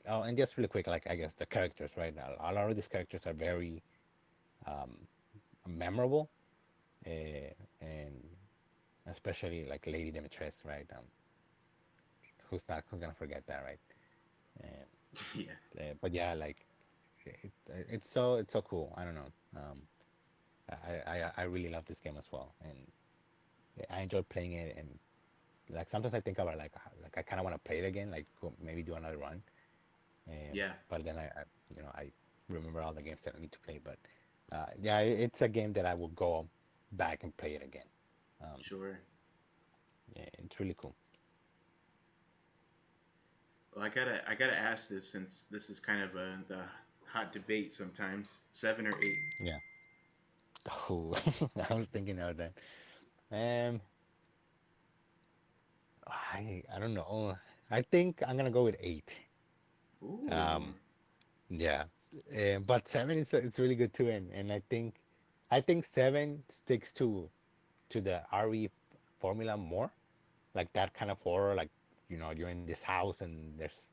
oh, and just really quick, like I guess the characters, right? A lot of these characters are very um, memorable, and especially like Lady Dimitrescu, right? Who's gonna forget that, right? And, Yeah. but yeah, like it's so cool. I don't know. I really love this game as well, and I enjoy playing it. And like sometimes I think about like I kind of want to play it again, like go, maybe do another run. Yeah. But then I remember all the games that I need to play. But yeah, it's a game that I will go back and play it again. Um, Sure. yeah, it's really cool. Well, I gotta ask this since this is kind of the hot debate sometimes. 7 or 8. Yeah. Oh, I was thinking of that. Um, I don't know. I think I'm gonna go with 8. Ooh. Um, yeah, but 7 is it's really good too, and I think 7 sticks to the RE formula more, like that kind of horror, like you're in this house and there's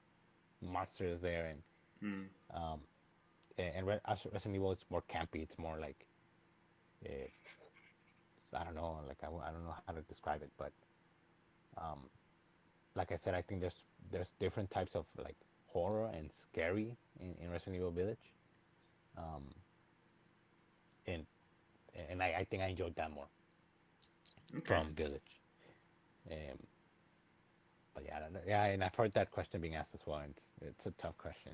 monsters there, Hmm. um, as Resident Evil, it's more campy. It's more like, uh, I don't know, like I don't know how to describe it, but um, like I said, I think there's different types of like horror and scary in Resident Evil Village, um, and I think I enjoyed that more Okay. from Village. Um, but yeah, yeah, and I've heard that question being asked as well. And it's a tough question.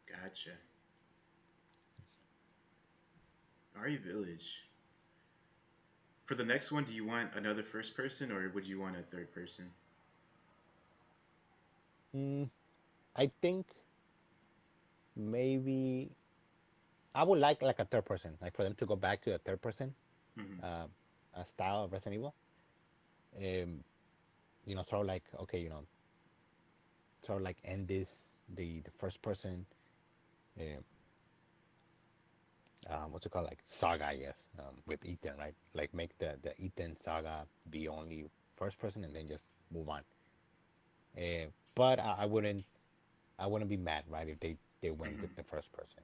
Gotcha. RE Village. For the next one, do you want another first person or would you want a third person? Mm, I think maybe I would like a third person, like for them to go back to a third person Hmm. uh, style of Resident Evil. sort of like, okay, sort of like end this the first person, uh, what's it called, like saga, I guess, with Ethan, right? Like make the Ethan saga be only first person, and then just move on. But I wouldn't be mad, right, if they went Hmm. with the first person.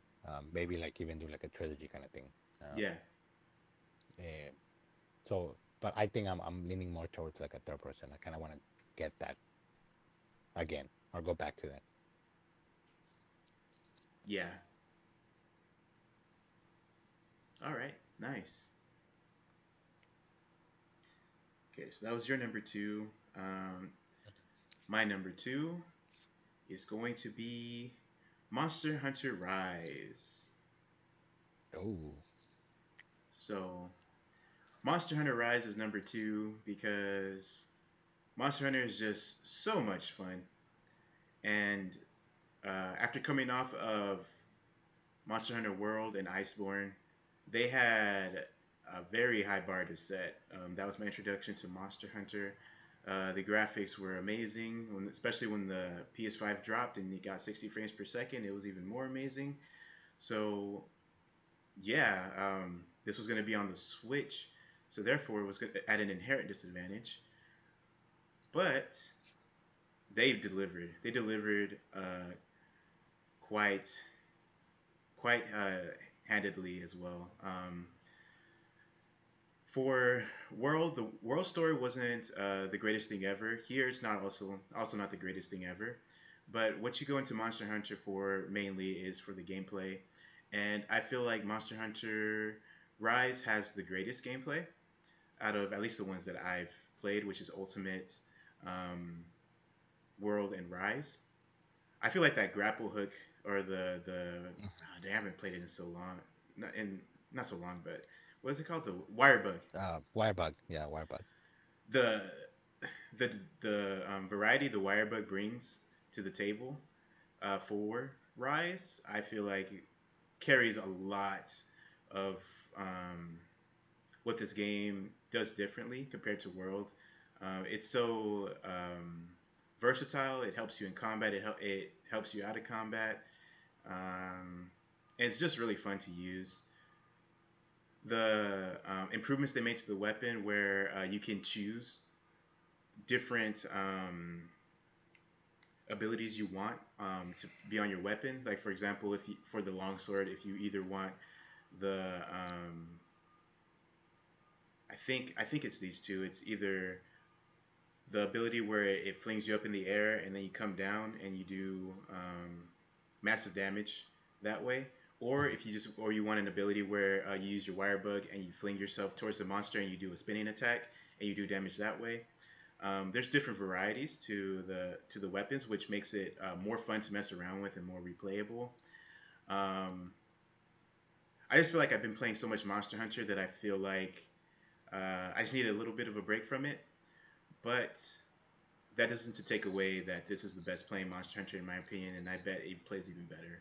Maybe like even do like a trilogy kind of thing. Um, Yeah, uh, so, but I think I'm leaning more towards like a third person. I kind of want to get that again, or go back to that. yeah. All right, nice. Okay, so that was your number two. Um, my number two is going to be Monster Hunter Rise. Oh, So, Monster Hunter Rise is number two because Monster Hunter is just so much fun. And after coming off of Monster Hunter World and Iceborne, they had a very high bar to set. That was my introduction to Monster Hunter. The graphics were amazing, especially when the PS5 dropped and it got 60 frames per second. It was even more amazing. So yeah, this was going to be on the Switch, so therefore it was at an inherent disadvantage. But they delivered. They delivered quite quite handedly as well. For World, the World story wasn't the greatest thing ever. Here, it's not also not the greatest thing ever. But what you go into Monster Hunter for mainly is for the gameplay, and I feel like Monster Hunter Rise has the greatest gameplay out of at least the ones that I've played, which is Ultimate, um, World, and Rise. I feel like that grapple hook or the they haven't played it in so long, not so long, but what is it called? The wire bug. Wirebug, yeah, Wirebug. The the variety the wire bug brings to the table for Rise, I feel like carries a lot of um, what this game does differently compared to World. It's so versatile. It helps you in combat. It helps you out of combat. And it's just really fun to use. The improvements they made to the weapon, where you can choose different abilities you want to be on your weapon. Like for example, if you, for the longsword, if you either want the I think it's these two. It's either the ability where it flings you up in the air and then you come down and you do massive damage that way. Or if you just, or you want an ability where you use your wire bug and you fling yourself towards the monster and you do a spinning attack and you do damage that way. There's different varieties to the weapons, which makes it more fun to mess around with and more replayable. Um, I just feel like I've been playing so much Monster Hunter that I feel like I just need a little bit of a break from it. But that doesn't to take away that this is the best playing Monster Hunter in my opinion, and I bet it plays even better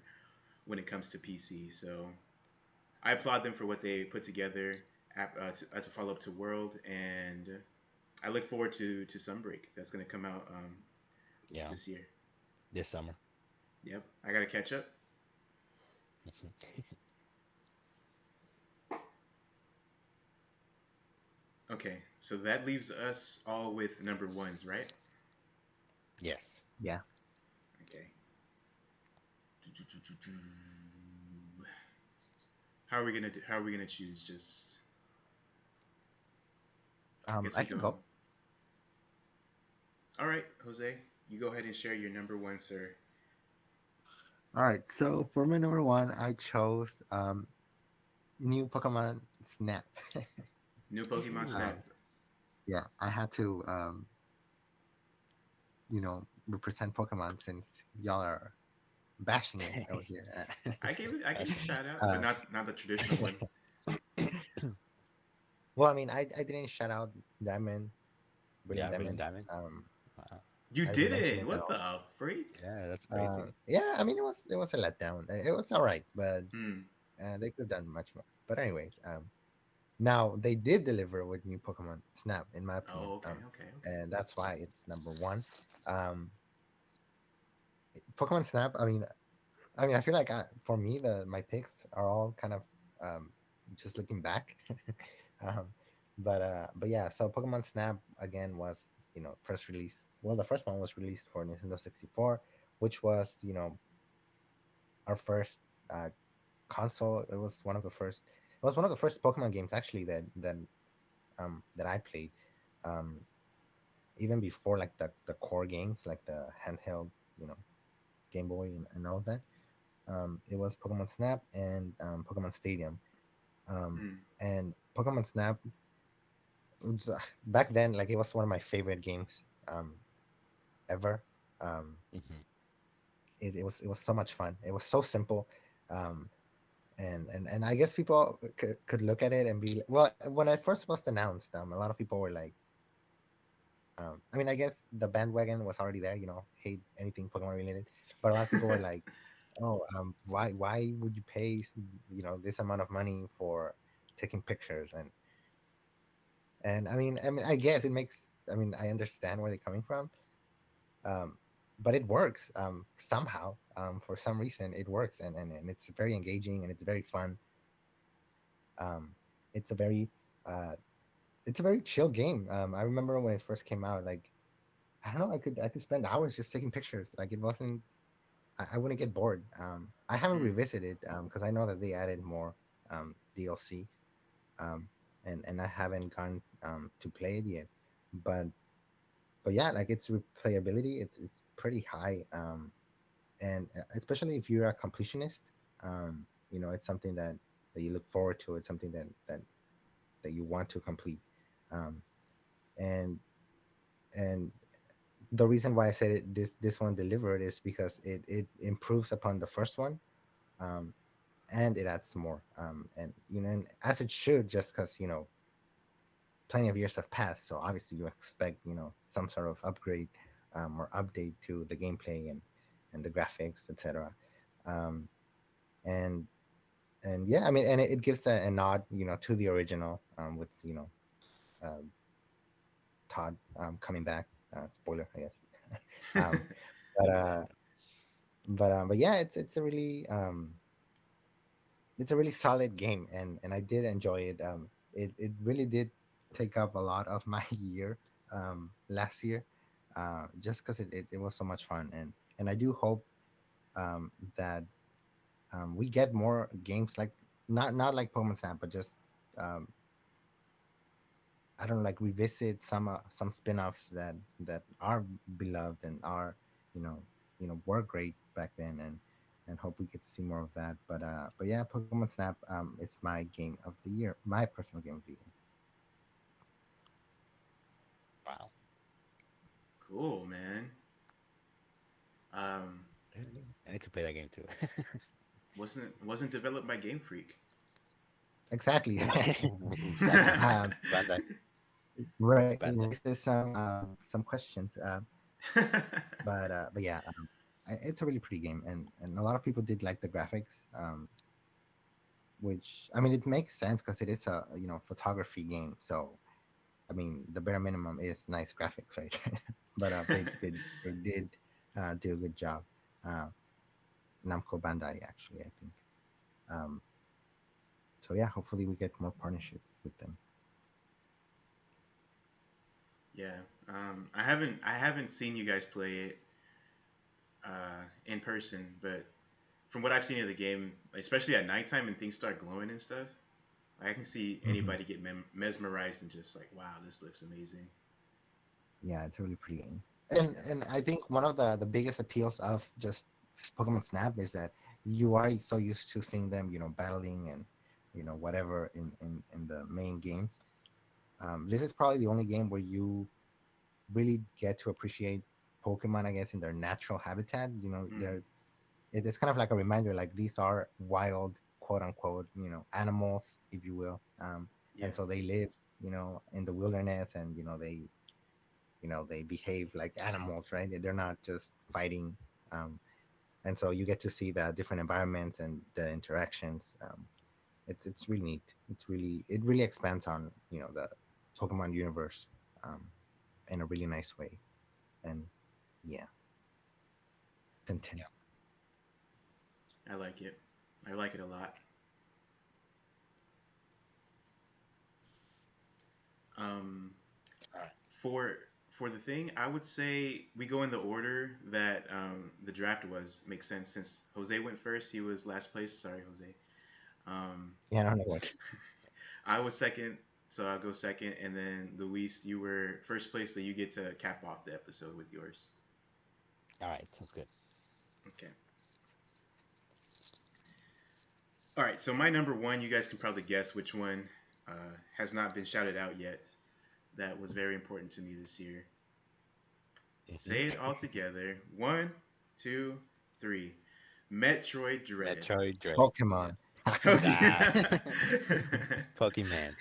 when it comes to PC. So I applaud them for what they put together as a follow up to World, and I look forward to Sunbreak. That's going to come out Yeah, this year. this summer. Yep, I got to catch up. Okay, so that leaves us all with number ones, right? Yes. Yeah. Okay. How are we gonna choose? Just I guess I we can go. go. All right, Jose, you go ahead and share your number one, sir. All right. So for my number one, I chose new Pokemon Snap. New Pokemon um, Snap. yeah, I had to represent Pokemon since y'all are bashing it out here. I gave it a shout out, but uh, not the traditional one. well, I mean, I didn't shout out Diamond, Brilliant Yeah, Brilliant Diamond. Diamond. Um, Wow. You I didn't mention didn't. it at What all. the freak? Yeah, that's crazy. Yeah, I mean, it was a letdown. It was all right, but Hmm. they could have done much more. But anyways, Now they did deliver with new Pokemon Snap, in my opinion, Oh, okay, okay, okay. and that's why it's number one. Um, Pokemon Snap. I feel like for me, the my picks are all kind of um, just looking back. um, but yeah, so Pokemon Snap again was first release. Well, the first one was released for Nintendo 64, which was our first console. It was one of the first. It was one of the first Pokemon games actually that I played. Um, Even before like the core games, like the handheld, you know, Game Boy and all of that. It was Pokemon Snap and Pokemon Stadium. Mm, And Pokemon Snap back then, like it was one of my favorite games ever. Um, Hmm. it was so much fun. It was so simple. Um, and I guess people could look at it and be well. When it first was announced, a lot of people were like, I guess the bandwagon was already there. Hate anything Pokemon related, but a lot of people were like, "Oh, why would you pay this amount of money for taking pictures?" And I guess it makes. I understand where they're coming from, um, but it works somehow. For some reason, it works, and it's very engaging and it's very fun. Um, it's a very uh, it's a very chill game. I remember when it first came out, like I don't know, I could spend hours just taking pictures. Like it wasn't, I wouldn't get bored. I haven't mm. revisited because I know that they added more DLC, um, and I haven't gone to play it yet. But but yeah, like its replayability, it's pretty high, and especially if you're a completionist, it's something that you look forward to. It's something that you want to complete, um, and and the reason why I said this one delivered is because it improves upon the first one, um, and it adds more, and and as it should, just because plenty of years have passed, so obviously you expect some sort of upgrade or update to the gameplay and the graphics, etc. Um, and and yeah, and it gives a nod to the original, with uh, Todd coming back. Spoiler, I guess. um, but but yeah, it's a really solid game, and I did enjoy it. It really did take up a lot of my year last year, just because it was so much fun, and I do hope that we get more games like not like Pokemon Snap, but just um, I don't know, like revisit some spin-offs that are beloved and are you know were great back then, and hope we get to see more of that. But yeah, Pokemon Snap, it's my game of the year, my personal game of the year. Wow. Cool, man. Um, I need to play that game too. wasn't developed by Game Freak. Exactly. Exactly. Bandai. Bandai. Raises some questions, but yeah, it's a really pretty game, and a lot of people did like the graphics, which it makes sense because it is a photography game. So the bare minimum is nice graphics, right? But they did do a good job. Uh, Namco Bandai, actually, I think. Um, so yeah, hopefully we get more partnerships with them. Yeah. I haven't seen you guys play it in person, but from what I've seen of the game, especially at nighttime and things start glowing and stuff, I can see Hmm. anybody get mesmerized and just like, wow, this looks amazing. Yeah, it's a really pretty game. And I think one of the biggest appeals of just Pokemon Snap is that you are so used to seeing them, battling and whatever in the main games. This is probably the only game where you really get to appreciate Pokemon, I guess, in their natural habitat. Mm, It's kind of like a reminder, like these are wild, quote unquote, animals, if you will. And yeah. so they live, in the wilderness, and they, they behave like animals, right? They're not just fighting. Um, and so you get to see the different environments and the interactions. It's really neat. It really expands on the Pokemon universe, um, in a really nice way. And yeah, Yeah. Tintin. I like it. I like it a lot. Um, All right. for for the thing, I would say we go in the order that the draft was. Makes sense since Jose went first. He was last place. Sorry, Jose. Um, Yeah, I don't know what. I was second, so I'll go second, and then Luis, you were first place, so you get to cap off the episode with yours. All right. Sounds good. Okay. All right. So my number one, you guys can probably guess which one has not been shouted out yet. That was very important to me this year. Say it all together. One, two, three. Metroid Dread. Metroid Dread. Yeah. Pokemon. Ah, Okay. Pokemans.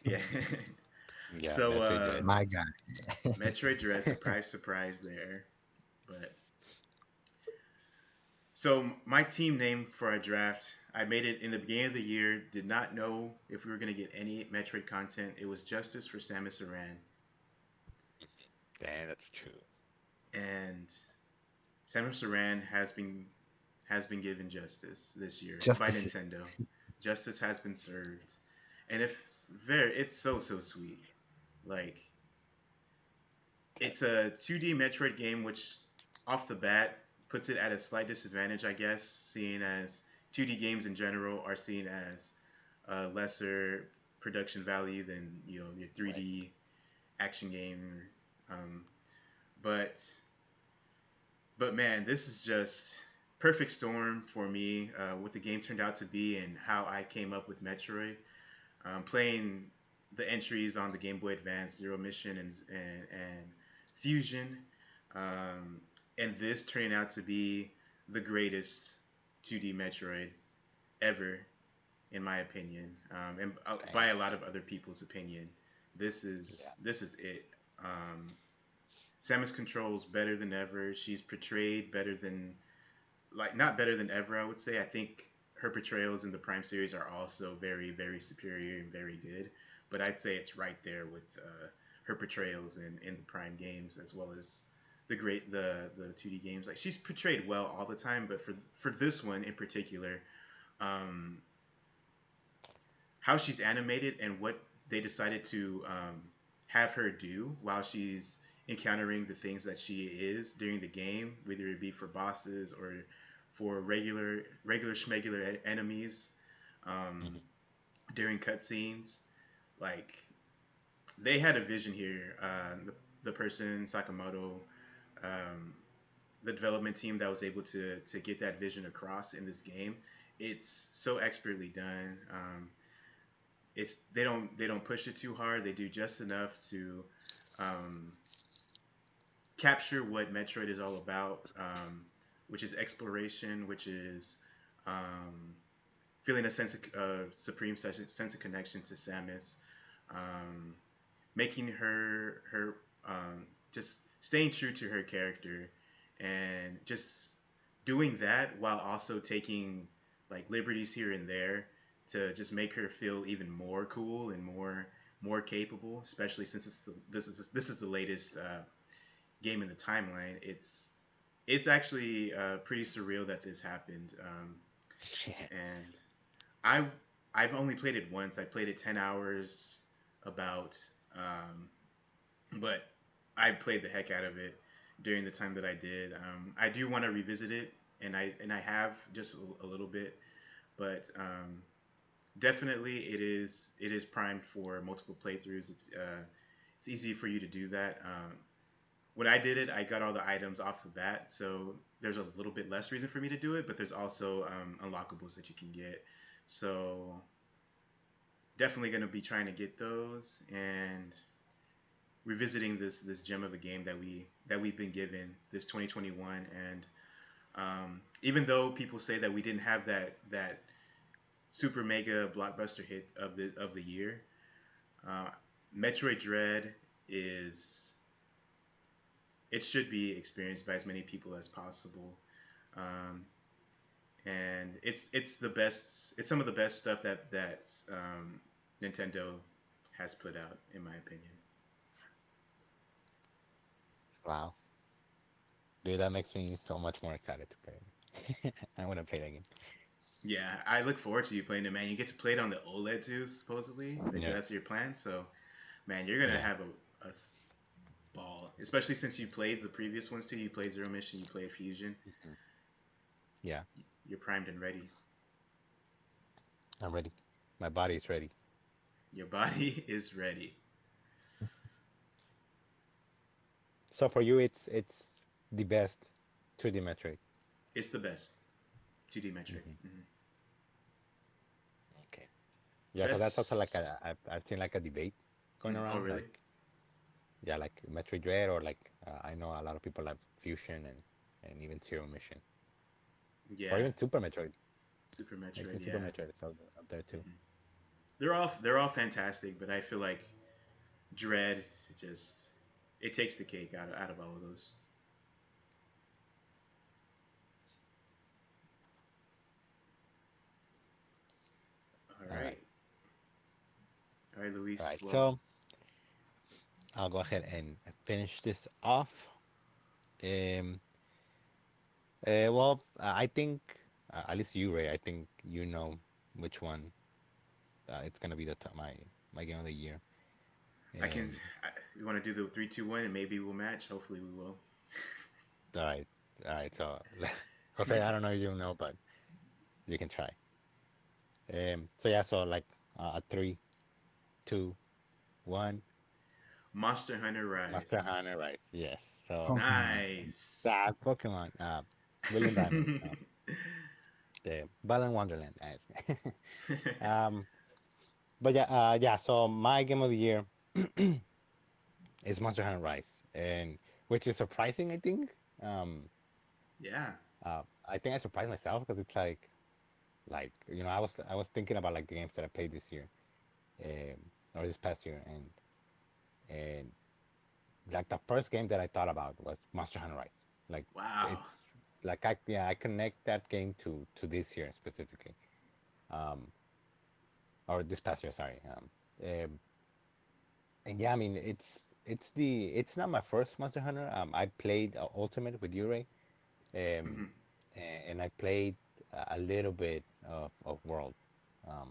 Yeah. Yeah, So Metroid Dread. My guy. Metroid Dread, surprise, surprise there. But so my team name for our draft, I made it in the beginning of the year. Did not know if we were gonna get any Metroid content. It was Justice for Samus Aran, Damn, that's true. and Samus Aran has been given justice this year by Justices. Nintendo. Justice has been served, and it's so sweet. Like it's a 2D Metroid game, which off the bat puts it at a slight disadvantage, I guess, seeing as 2D games in general are seen as lesser production value than your Right. 3D action game. Um, but but man, this is just perfect storm for me. What the game turned out to be and how I came up with Metroid. Playing the entries on the Game Boy Advance, Zero Mission and Fusion, um, and this turning out to be the greatest 2D Metroid ever, in my opinion, and by a Damn. lot of other people's opinion. Yeah. This is it. Um, Samus controls better than ever. She's portrayed better than not better than ever. I would say. I think her portrayals in the Prime series are also very superior and very good. But I'd say it's right there with her portrayals in the Prime games as well as the 2D games. Like she's portrayed well all the time, but for this one in particular, um, how she's animated and what they decided to have her do while she's encountering the things that she is during the game, whether it be for bosses or for regular schmegular enemies um, Hmm. during cutscenes. Like they had a vision here. The person Sakamoto, um, the development team that was able to get that vision across in this game, it's so expertly done. It's they don't push it too hard. They do just enough to um, capture what Metroid is all about, which is exploration, which is um, feeling a sense of supreme sense of connection to Samus, um, making her just staying true to her character, and just doing that while also taking like liberties here and there to just make her feel even more cool and more capable, especially since this is the latest game in the timeline. It's actually pretty surreal that this happened, Yeah. and I I've only played it once. I played it 10 hours about, um, but I played the heck out of it during the time that I did. I do want to revisit it, and I have just a little bit, but definitely it is primed for multiple playthroughs. It's easy for you to do that. When I did it, I got all the items off the bat, so there's a little bit less reason for me to do it, but there's also unlockables that you can get. So definitely going to be trying to get those and revisiting this gem of a game that we've been given this 2021. And even though people say that we didn't have that super mega blockbuster hit of the year, uh, Metroid Dread is it should be experienced by as many people as possible. Um, and it's the best. It's some of the best stuff that Nintendo has put out, in my opinion. Wow, dude, that makes me so much more excited to play it. I want to play that game. Yeah, I look forward to you playing it, man. You get to play it on the OLED too, supposedly. Yeah, That's your plan. So, man, you're gonna yeah, have a ball, especially since you played the previous ones too. You played Zero Mission, you played Fusion. mhm, yeah. You're primed and ready. I'm ready. My body is ready. Your body is ready. So for you, it's the best 2D Metroid. It's the best 2D Metroid. Hmm. Hmm. Okay. Yeah, because that's also like Best. I've seen like a debate going Oh, around, really? like yeah, like Metroid Dread or like I know a lot of people like Fusion and even Zero Mission or Yeah. even Super Metroid. Super I Metroid. think Super Yeah. Metroid is up there too. Hmm. They're all fantastic, but I feel like Dread just it takes the cake out of all of those. All All right, right. All right, all Luis. right. Well, So I'll go ahead and finish this off. Um, I think at least you, Ray. I think you know which one it's gonna be my game of the year. I can. Um, You want to do the 3, 2, 1, and maybe we'll match. Hopefully, we will. all right, all right. So Jose, I don't know if you know, but you can try. So yeah, so like a three, two, one. Monster Hunter Monster Rise. Hunter Rise. Yes. So Pokemon. Nice. that Pokemon, Brilliant Diamond, the Balan Wonderland. Um, but yeah, yeah. So my game of the year is Monster Hunter Rise, and which is surprising, I think. Um, Yeah. I think I surprised myself because it's like I was thinking about like the games that I played this year, or this past year, and like the first game that I thought about was Monster Hunter Rise. Like Wow. it's like I connect that game to this year specifically, um, or this past year, sorry. And yeah, I mean it's not my first Monster Hunter. I played Ultimate with Yurei, um, Hmm. and I played a little bit of World. Um,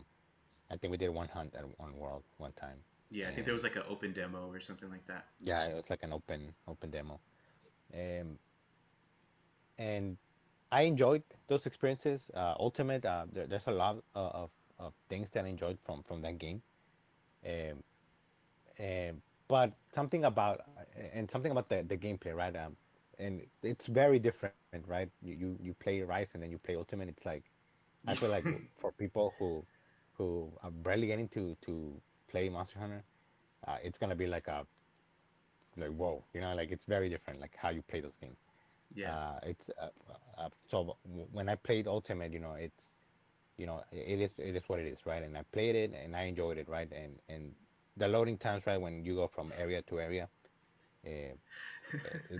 I think we did one hunt on World one time, Yeah, I think there and was like an open demo or something like that. yeah, it was like an open demo. Um, and I enjoyed those experiences. Ultimate, there's a lot of things that I enjoyed from that game. Um, but something about the gameplay, right? And it's very different, right? You play Rise and then you play Ultimate. It's like I feel like for people who are barely getting to play Monster Hunter, it's gonna be like whoa, like it's very different, like how you play those games. Yeah. It's so when I played Ultimate, it is what it is, right? And I played it and I enjoyed it, right? And the loading times, right, when you go from area to area, uh,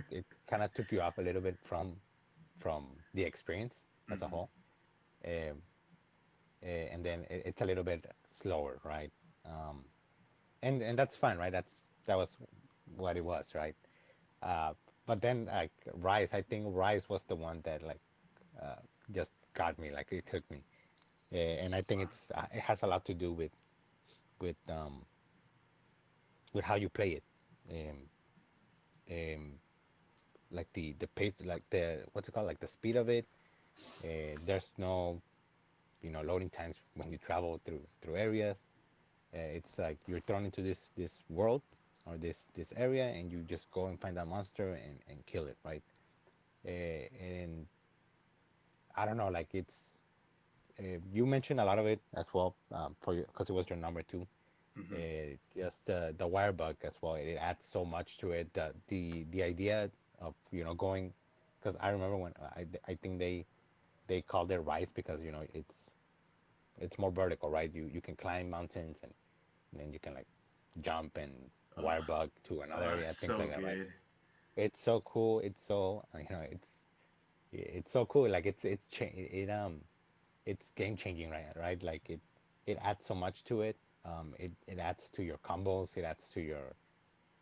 it kind of took you off a little bit from the experience as a Hmm. whole. Um, and then it's a little bit slower, right? Um, and that's fine, right? That was what it was, right? Uh, but then like Rise, I think Rise was the one that like uh, just got me, like it took me. And I think it has a lot to do with um with how you play it. Um, um, like the pace, like the what's it called, like the speed of it. There's no loading times when you travel through areas. It's like you're thrown into this world or this area, and you just go and find that monster and kill it, right? And I don't know, like you mentioned a lot of it as well for you because it was your number two. Hmm. Just the wire bug as well. It adds so much to it. The idea of going, because I remember when I think they called it rise because it's more vertical, right? You can climb mountains and then you can like jump and Oh, wire bug to another oh, area, things so like that, right? good. It's so cool. It's so it's. it's so cool. Like it's game changing, right? Right? Like it adds so much to it. It adds to your combos. It adds to your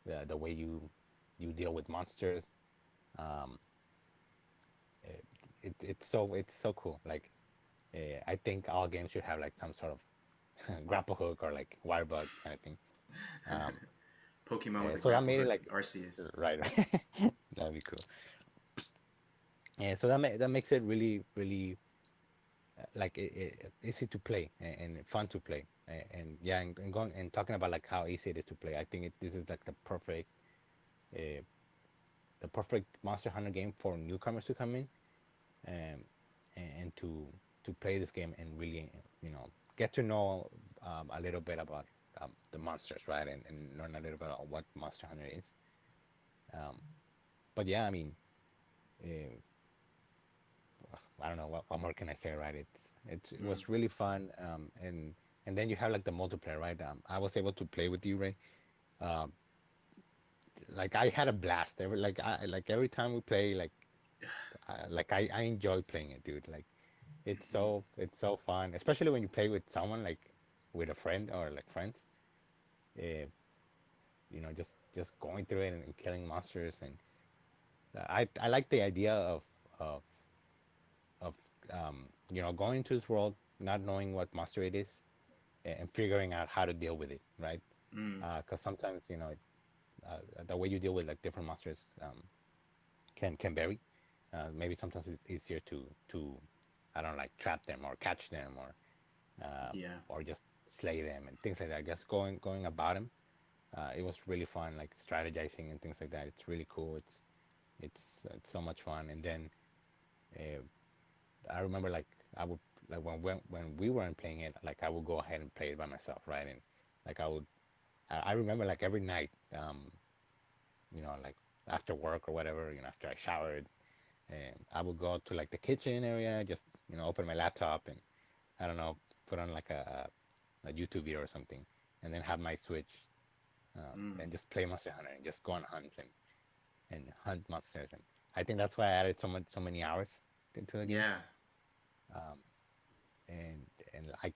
the way you deal with monsters. Um, it, it's so cool. Like I think all games should have like some sort of grapple hook or like wire bug kind of thing. Um, Pokemon with a so that grapple made it hook, like Arceus. right, right. That'd be cool. Yeah, so that makes it really like easy to play and fun to play. And yeah, and going and talking about like how easy it is to play, I think this is like uh, the perfect Monster Hunter game for newcomers to come in um, and to play this game and really get to know a little bit about the monsters, right? And learn a little bit about what Monster Hunter is. Um, but yeah, I mean, uh, I don't know what more can I say, right? It Mm. was really fun, and then you have like the multiplayer, right? I was able to play with you, Ray. Um, like I had a blast. Every time we play, like I enjoy playing it, dude. Like it's so fun, especially when you play with someone like with a friend or like friends. Uh, just going through it and killing monsters, and I like the idea of of going into this world not knowing what monster it is and figuring out how to deal with it, right? Mm. Because sometimes the way you deal with like different monsters can vary. Maybe sometimes it's easier to I don't know, like trap them or catch them Yeah. or just slay them and things like that. Just going about them. It was really fun, like strategizing and things like that. It's really cool. It's so much fun. And then uh, I remember like I would like when we weren't playing it, like I would go ahead and play it by myself, right? And like I remember like every night, like after work or whatever, after I showered, and I would go to like the kitchen area, just open my laptop and I don't know, put on like a YouTube video or something, and then have my Switch Mm. and just play Monster Hunter and just go on hunts and hunt monsters. And I think that's why I added so many hours into the game. Yeah. Um, and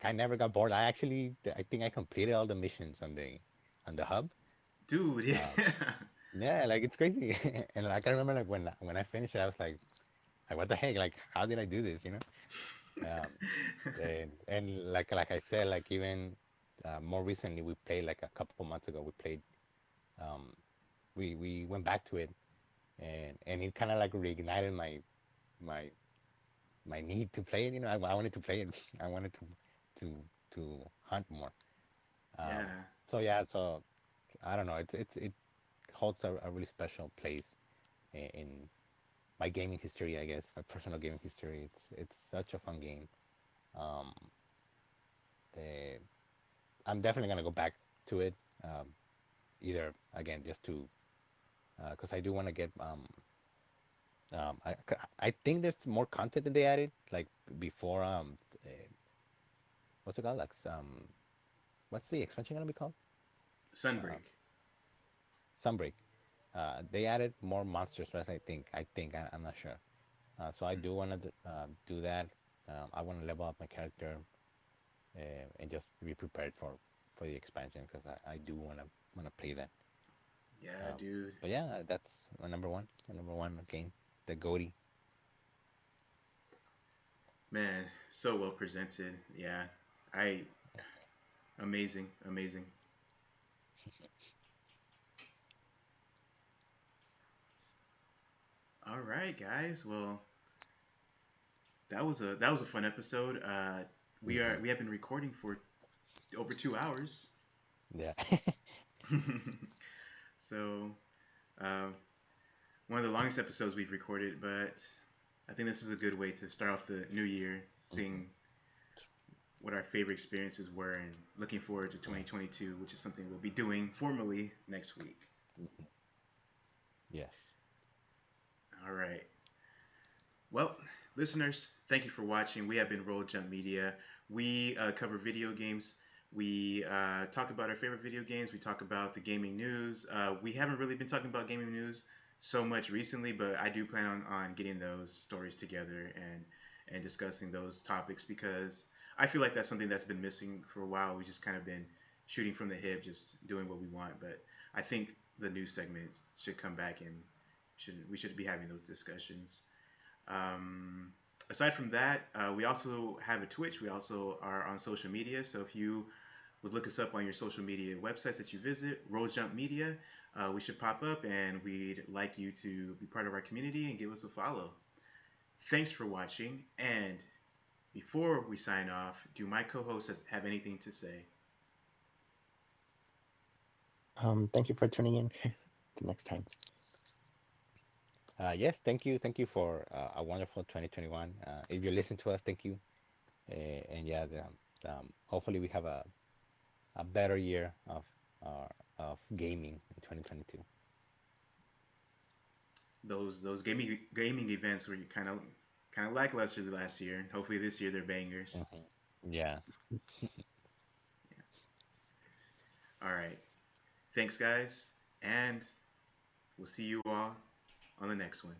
I never got bored. I think I completed all the missions on the hub. Dude, yeah. Um, yeah, like it's crazy. And like I remember like when I finished it, I was like what the heck? Like how did I do this? Um, and like I said, like even more recently, we played like a couple months ago. We played. Um, we went back to it, and it kind of like reignited my my need to play it. I wanted to play it. I wanted to to hunt more. Um, Yeah. so yeah, so I don't know. It holds a really special place in my gaming history, I guess, my personal gaming history. It's such a fun game. Um, eh, I'm definitely gonna go back to it. Either again just to because I do want to get I think there's more content that they added like before uh, what's it called like what's the expansion gonna be called? Um, Sunbreak. Sunbreak. They added more monsters, but I'm not sure. So I do want to do that. I want to level up my character and just be prepared for the expansion because I do want to play that. Yeah, Um, dude. but yeah, that's my number one game, the GOTY. Man, so well presented. Yeah. I Amazing, amazing. All right, guys. Well, that was a fun episode. We have been recording for over 2 hours. Yeah. So, uh, one of the longest episodes we've recorded, but I think this is a good way to start off the new year, Hmm. seeing what our favorite experiences were and looking forward to Yeah. 2022, which is something we'll be doing formally next week. Hmm. Yes. All right. Well, listeners, thank you for watching. We have been Roll Jump Media. We cover video games. We talk about our favorite video games. We talk about the gaming news. We haven't really been talking about gaming news so much recently, but I do plan on getting those stories together and discussing those topics because I feel like that's something that's been missing for a while. We just kind of been shooting from the hip, just doing what we want. But I think the news segment should come back and we should be having those discussions. Um, Aside from that, we also have a Twitch. We also are on social media. So if you would look us up on your social media websites that you visit, Roll Jump Media, we should pop up, and we'd like you to be part of our community and give us a follow. Thanks for watching. And before we sign off, do my co-hosts have anything to say? Thank you for tuning in. Till next time. Yes, thank you for a wonderful 2021. If you listen to us, thank you. And yeah, hopefully we have a better year uh, of gaming in 2022. Those gaming events were kind of lackluster the last year. Hopefully this year they're bangers. Yeah. Yeah. All right. Thanks, guys, and we'll see you all on the next one.